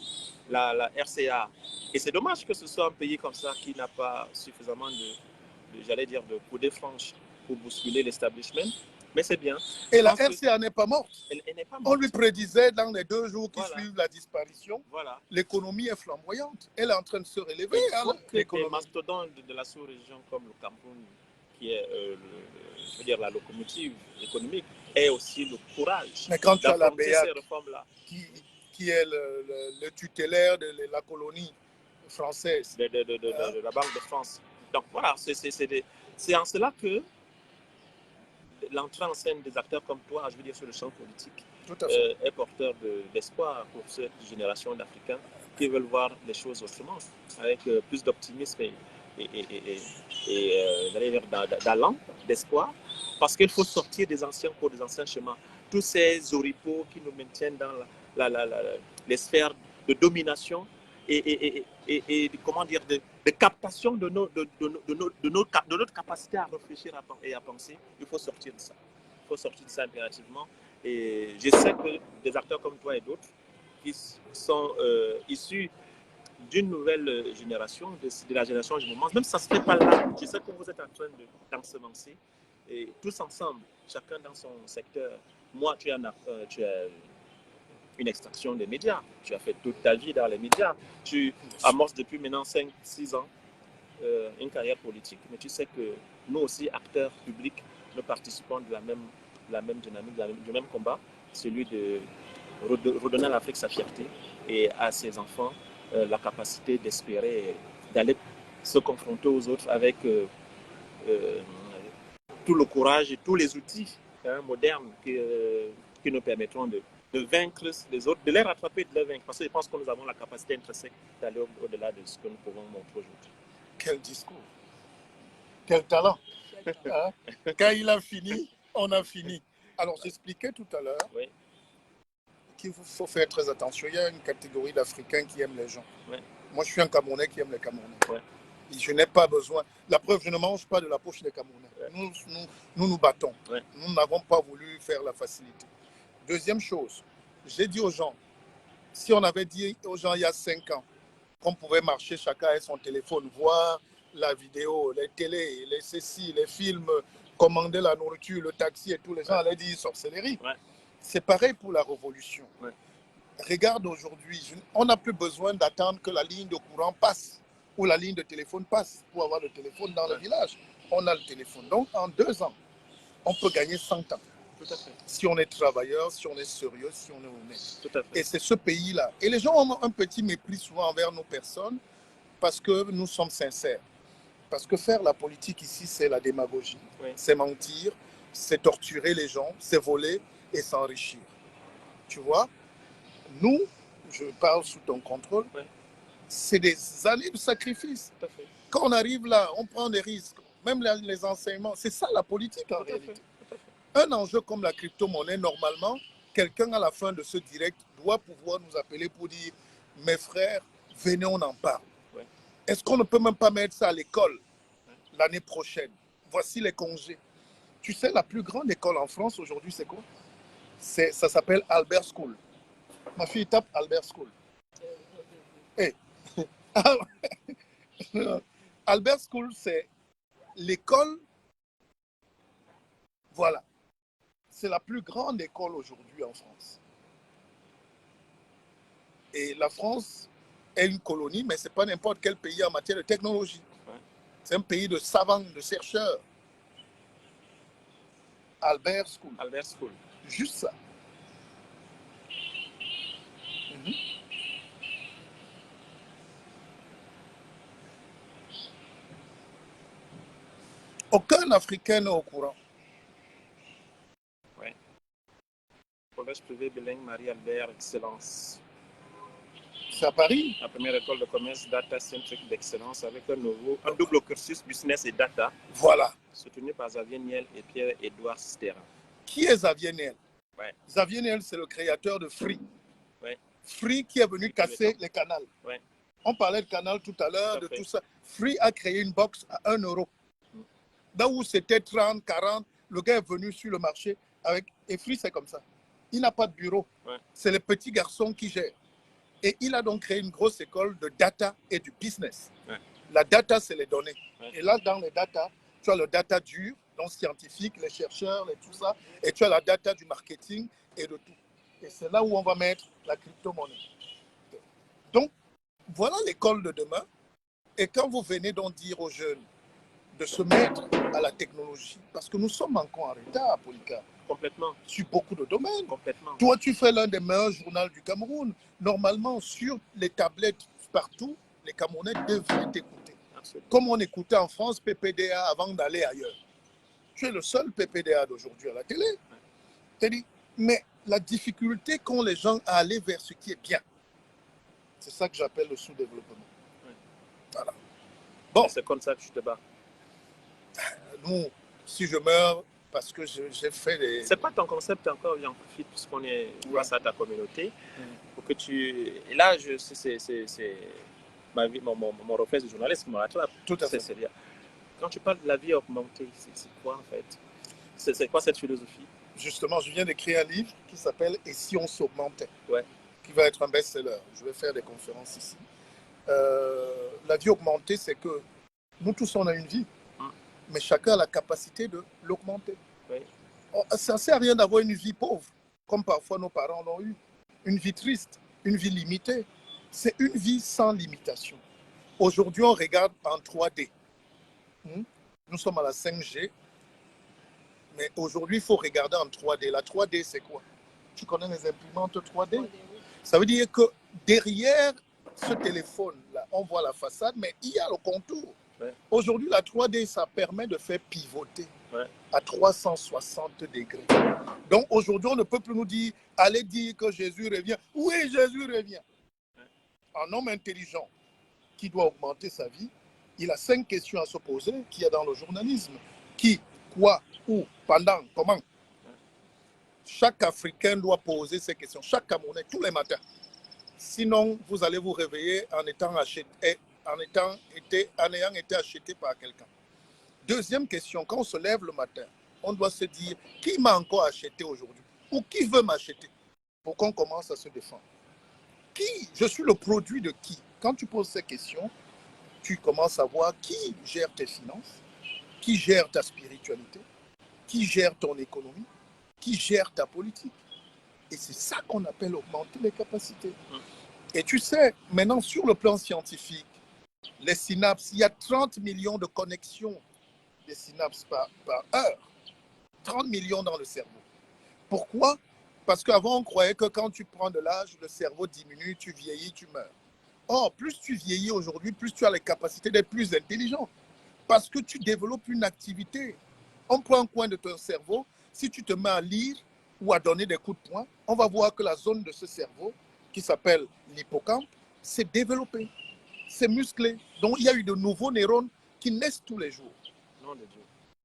la RCA. Et c'est dommage que ce soit un pays comme ça qui n'a pas suffisamment de coups de franche pour bousculer l'establishment, mais c'est bien.
Et la RCA n'est pas morte.
Elle n'est pas morte.
On lui prédisait dans les 2 jours qui suivent la disparition, l'économie est flamboyante. Elle est en train de se relever.
Les mastodontes de la sous-région comme le Cameroun, qui est je veux dire, la locomotive économique, ait aussi le courage d'affronter ces réformes-là.
Qui est le tutélaire de la colonie française.
De la Banque de France. Donc voilà, c'est en cela que l'entrée en scène des acteurs comme toi, je veux dire, sur le champ politique, est porteur d'espoir pour cette génération d'Africains qui veulent voir les choses autrement, avec plus d'optimisme et d'allant, d'espoir, parce qu'il faut sortir des anciens cours, des anciens chemins, tous ces oripeaux qui nous maintiennent dans les sphères de domination et comment dire, de captation de notre capacité à réfléchir et à penser. Il faut sortir de ça. Il faut sortir de ça impérativement. Et je sais que des acteurs comme toi et d'autres qui sont issus d'une nouvelle génération, de la génération du moment, même si ça ne se fait pas là, je sais que vous êtes en train d'ensemencer, et tous ensemble, chacun dans son secteur. Moi, tu as une extraction des médias. Tu as fait toute ta vie dans les médias. Tu amorces depuis maintenant 5-6 ans une carrière politique. Mais tu sais que nous aussi, acteurs publics, nous participons de la même dynamique, du même combat, celui de redonner à l'Afrique sa fierté et à ses enfants la capacité d'espérer, d'aller se confronter aux autres avec tout le courage et tous les outils modernes qui nous permettront de vaincre les autres, de les rattraper, de les vaincre. Parce que je pense que nous avons la capacité intrinsèque d'aller au-delà de ce que nous pouvons montrer aujourd'hui.
Quel discours! Quel talent! Hein? Quand il a fini, on a fini. Alors, j'expliquais tout à l'heure qu'il faut faire très attention. Il y a une catégorie d'Africains qui aiment les gens. Moi, je suis un Camerounais qui aime les Camerounais. Et je n'ai pas besoin. La preuve, je ne mange pas de la poche des Camerounais. Nous battons. Nous n'avons pas voulu faire la facilité. Deuxième chose, j'ai dit aux gens, si on avait dit aux gens il y a 5 ans qu'on pouvait marcher chacun avec son téléphone, voir la vidéo, les télés, les ceci, les films, commander la nourriture, le taxi et tout, les gens allaient dire sorcellerie. C'est pareil pour la révolution. Regarde aujourd'hui, on n'a plus besoin d'attendre que la ligne de courant passe ou la ligne de téléphone passe pour avoir le téléphone dans le village. On a le téléphone. Donc, en 2 ans, on peut gagner 100 ans.
Tout à fait.
Si on est travailleur, si on est sérieux, si on est honnête.
Tout à fait.
Et c'est ce pays-là. Et les gens ont un petit mépris souvent envers nos personnes parce que nous sommes sincères. Parce que faire la politique ici, c'est la démagogie. C'est mentir, c'est torturer les gens, c'est voler et s'enrichir. Tu vois, nous, je parle sous ton contrôle, c'est des années de sacrifice.
Tout à fait.
Quand on arrive là, on prend des risques. Même les enseignements, c'est ça la politique en réalité. Un enjeu comme la crypto-monnaie, normalement, quelqu'un à la fin de ce direct doit pouvoir nous appeler pour dire « Mes frères, venez, on en parle. Est-ce qu'on ne peut même pas mettre ça à l'école l'année prochaine? Voici les congés. Tu sais, la plus grande école en France aujourd'hui, c'est quoi? Ça s'appelle Albert School. Ma fille tape Albert School. Hey. Albert School, c'est l'école. Voilà. C'est la plus grande école aujourd'hui en France. Et la France est une colonie, mais ce n'est pas n'importe quel pays en matière de technologie. C'est un pays de savants, de chercheurs. Albert School.
Albert School.
Juste ça. Aucun Africain n'est au courant.
Oui. Collège privé bilingue Marie-Albert, excellence.
C'est à Paris.
La première école de commerce data centric d'excellence avec un double cursus business et data.
Voilà.
Soutenu par Xavier Niel et Pierre-Édouard Stera.
Qui est Xavier Niel? Xavier Niel, c'est le créateur de Free. Free qui est venu casser les canals. On parlait de canal tout à l'heure, de tout ça. Free a créé une box à 1 euro. Là où c'était 30, 40, le gars est venu sur le marché avec... Et Free, c'est comme ça. Il n'a pas de bureau. C'est les petits garçons qui gèrent. Et il a donc créé une grosse école de data et du business. La data, c'est les données. Et là, dans les data, tu as le data dur, donc scientifique, les chercheurs, et tout ça. Et tu as la data du marketing et de tout. Et c'est là où on va mettre la crypto-monnaie. Donc, voilà l'école de demain. Et quand vous venez donc dire aux jeunes de se mettre à la technologie, parce que nous sommes encore en retard, Polycarpe.
Complètement.
Sur beaucoup de domaines.
Complètement.
Toi, tu fais l'un des meilleurs journaux du Cameroun. Normalement, sur les tablettes partout, les Camerounais devraient t'écouter. Comme on écoutait en France PPDA avant d'aller ailleurs. Tu es le seul PPDA d'aujourd'hui à la télé. C'est-à-dire, mais la difficulté qu'ont les gens à aller vers ce qui est bien, c'est ça que j'appelle le sous-développement. Voilà. Bon.
C'est comme ça que je te bats.
Nous, si je meurs, parce que j'ai fait des...
C'est pas ton concept encore, j'en profite puisqu'on est grâce à ta communauté. Pour que tu... Et là, c'est ma vie, mon réflexe de journaliste qui me rattrape.
Tout à fait.
C'est-à-dire, quand tu parles de la vie augmentée, c'est quoi en fait? C'est quoi cette philosophie?
Justement, je viens d'écrire un livre qui s'appelle « Et si on s'augmentait ?» qui va être un best-seller. Je vais faire des conférences ici. La vie augmentée, c'est que nous tous, on a une vie. Mais chacun a la capacité de l'augmenter. Ça ne sert à rien d'avoir une vie pauvre, comme parfois nos parents l'ont eu. Une vie triste, une vie limitée. C'est une vie sans limitation. Aujourd'hui, on regarde en 3D. Nous sommes à la 5G. Mais aujourd'hui, il faut regarder en 3D. La 3D, c'est quoi? Tu connais les imprimantes 3D? Ça veut dire que derrière ce téléphone-là, on voit la façade, mais il y a le contour. Aujourd'hui, la 3D, ça permet de faire pivoter à 360 degrés. Donc aujourd'hui, on ne peut plus nous dire, allez dire que Jésus revient. Oui, Jésus revient. Un homme intelligent qui doit augmenter sa vie, il a 5 questions à se poser qu'il y a dans le journalisme. Qui, quoi, où, pendant, comment. Chaque Africain doit poser ces questions, chaque Camerounais, tous les matins. Sinon, vous allez vous réveiller en ayant été acheté par quelqu'un. Deuxième question, quand on se lève le matin, on doit se dire, qui m'a encore acheté aujourd'hui? Ou qui veut m'acheter? Pour qu'on commence à se défendre. Qui? Je suis le produit de qui? Quand tu poses ces questions, tu commences à voir qui gère tes finances, qui gère ta spiritualité, qui gère ton économie, qui gère ta politique. Et c'est ça qu'on appelle augmenter les capacités. Et tu sais, maintenant sur le plan scientifique, les synapses, il y a 30 millions de connexions des synapses par heure. 30 millions dans le cerveau. Pourquoi? Parce qu'avant, on croyait que quand tu prends de l'âge, le cerveau diminue, tu vieillis, tu meurs. Or, plus tu vieillis aujourd'hui, plus tu as les capacités d'être plus intelligent. Parce que tu développes une activité. On prend un coin de ton cerveau, si tu te mets à lire ou à donner des coups de poing, on va voir que la zone de ce cerveau, qui s'appelle l'hippocampe, s'est développée, s'est musclée. Donc, il y a eu de nouveaux neurones qui naissent tous les jours.
Non, de Dieu.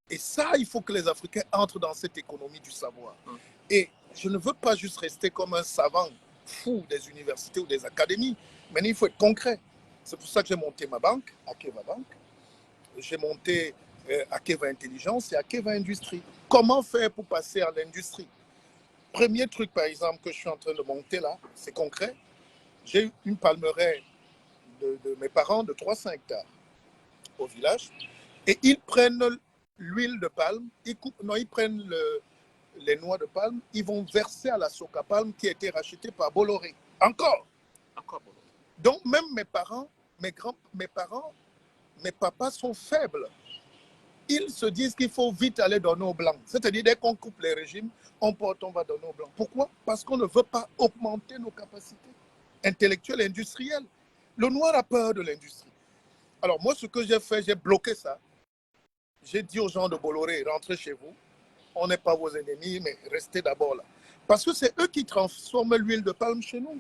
Et ça, il faut que les Africains entrent dans cette économie du savoir. Et je ne veux pas juste rester comme un savant fou des universités ou des académies, mais il faut être concret. C'est pour ça que j'ai monté ma banque, Akeva Bank. J'ai monté Akeva Intelligence et Akeva Industrie. Comment faire pour passer à l'industrie? Premier truc, par exemple, que je suis en train de monter là, c'est concret. J'ai une palmeraie de mes parents de 300 hectares au village. Et ils prennent l'huile de palme, ils prennent les noix de palme, ils vont verser à la Soca Palme qui a été rachetée par Bolloré. Encore Bolloré. Donc même mes parents, mes papas sont faibles. Ils se disent qu'il faut vite aller donner aux Blancs. C'est-à-dire, dès qu'on coupe les régimes, on va donner aux Blancs. Pourquoi? Parce qu'on ne veut pas augmenter nos capacités intellectuelles et industrielles. Le noir a peur de l'industrie. Alors moi, ce que j'ai fait, j'ai bloqué ça. J'ai dit aux gens de Bolloré, rentrez chez vous. On n'est pas vos ennemis, mais restez d'abord là. Parce que c'est eux qui transforment l'huile de palme chez nous.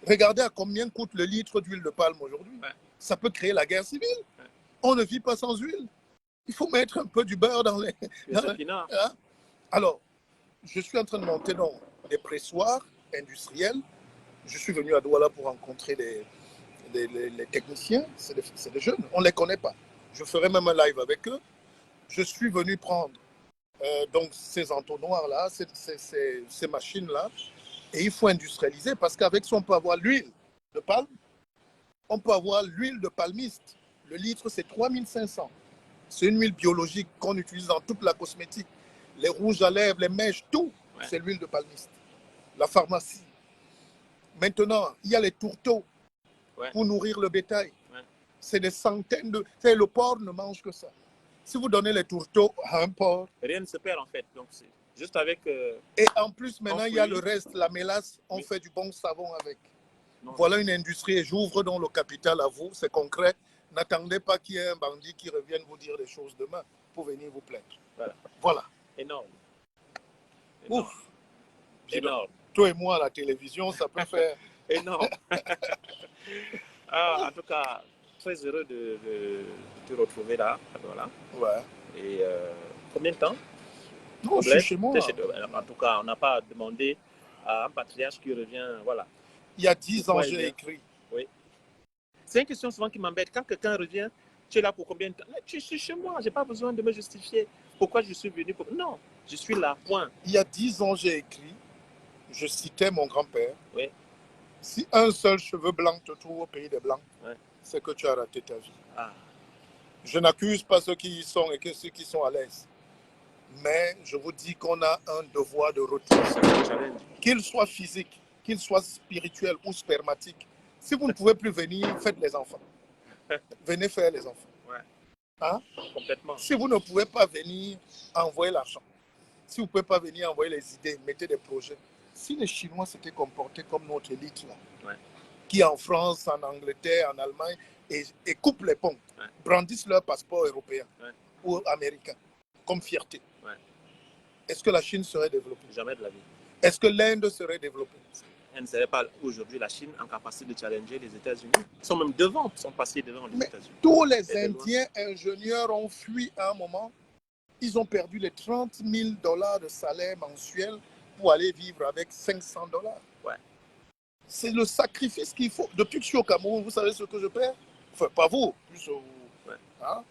Regardez à combien coûte le litre d'huile de palme aujourd'hui. Ça peut créer la guerre civile. On ne vit pas sans huile. Il faut mettre un peu du beurre dans les... Hein? Alors, je suis en train de monter dans des pressoirs industriels. Je suis venu à Douala pour rencontrer les techniciens. C'est des jeunes. On ne les connaît pas. Je ferai même un live avec eux. Je suis venu prendre donc ces entonnoirs-là, ces machines-là, et il faut industrialiser parce qu'avec ça, on peut avoir l'huile de palme, on peut avoir l'huile de palmiste. Le litre, c'est 3500. C'est une huile biologique qu'on utilise dans toute la cosmétique. Les rouges à lèvres, les mèches, tout, c'est l'huile de palmiste. La pharmacie. Maintenant, il y a les tourteaux pour nourrir le bétail. C'est des centaines de... Le porc ne mange que ça. Si vous donnez les tourteaux à un porc...
Rien ne se perd en fait. Donc c'est juste avec...
Et en plus, maintenant, il y a le reste, la mélasse, on fait du bon savon avec. Voilà une industrie et j'ouvre donc le capital à vous, c'est concret. N'attendez pas qu'il y ait un bandit qui revienne vous dire des choses demain pour venir vous plaindre. Voilà.
Énorme.
Ouf.
Énorme.
Toi et moi à la télévision, ça peut faire...
Énorme. En tout cas, très heureux de te retrouver là. Voilà.
Ouais.
Et combien de temps?
Non, je suis chez moi.
En tout cas, on n'a pas demandé à un patriarche qui revient. Voilà.
Il y a 10 ans, j'ai écrit.
Oui. C'est une question souvent qui m'embête. Quand quelqu'un revient, tu es là pour combien de temps? Je suis chez moi, je n'ai pas besoin de me justifier. Pourquoi je suis venu? Non, je suis là, point.
Il y a 10 ans, j'ai écrit, je citais mon grand-père.
Oui.
Si un seul cheveu blanc te trouve au pays des Blancs, c'est que tu as raté ta vie. Je n'accuse pas ceux qui y sont et que ceux qui sont à l'aise. Mais je vous dis qu'on a un devoir de retour. Qu'il soit physique, qu'il soit spirituel ou spermatique. Si vous ne pouvez plus venir, faites les enfants. Venez faire les enfants. Hein?
Complètement.
Si vous ne pouvez pas venir, envoyez l'argent. Si vous ne pouvez pas venir, envoyez les idées, mettez des projets. Si les Chinois s'étaient comportés comme notre élite là, qui en France, en Angleterre, en Allemagne, et coupent les ponts, brandissent leur passeport européen ou américain, comme fierté.
Ouais.
Est-ce que la Chine serait développée?
Jamais de la vie.
Est-ce que l'Inde serait développée?
Elle ne serait pas aujourd'hui la Chine en capacité de challenger les États-Unis. Ils sont même devant, ils sont passés devant les États-Unis.
Tous les Indiens ingénieurs ont fui à un moment. Ils ont perdu les 30 000 $ de salaire mensuel pour aller vivre avec 500 $.
Ouais.
C'est le sacrifice qu'il faut. Depuis que je suis au Cameroun, vous savez ce que je perds? Enfin, pas vous. Plus,
ouais.
Hein?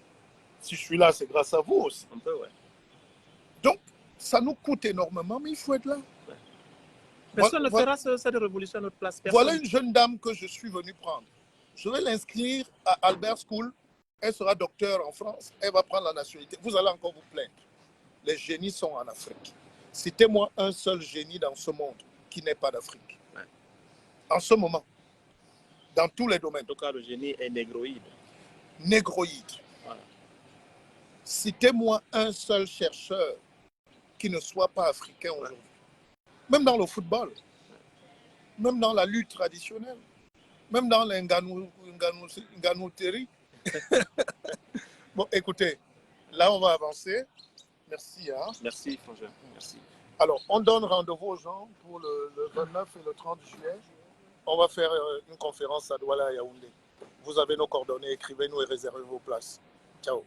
Si je suis là, c'est grâce à vous aussi.
Un peu, ouais.
Donc, ça nous coûte énormément, mais il faut être là.
Ouais. Personne ne fera cette révolution à notre place. Personne.
Voilà une jeune dame que je suis venu prendre. Je vais l'inscrire à Albert School. Elle sera docteur en France. Elle va prendre la nationalité. Vous allez encore vous plaindre. Les génies sont en Afrique. Citez-moi un seul génie dans ce monde qui n'est pas d'Afrique.
Ouais.
En ce moment. Dans tous les domaines.
En tout cas, le génie est négroïde.
Négroïde.
Voilà.
Citez-moi un seul chercheur qui ne soit pas africain aujourd'hui. Même dans le football. Même dans la lutte traditionnelle. Même dans l'Nganoutéry. Bon, écoutez, là, on va avancer. Merci. Hein.
Merci, Frangin. Merci.
Alors, on donne rendez-vous aux gens pour le 29 et le 30 juillet. On va faire une conférence à Douala et Yaoundé. Vous avez nos coordonnées, écrivez-nous et réservez vos places. Ciao.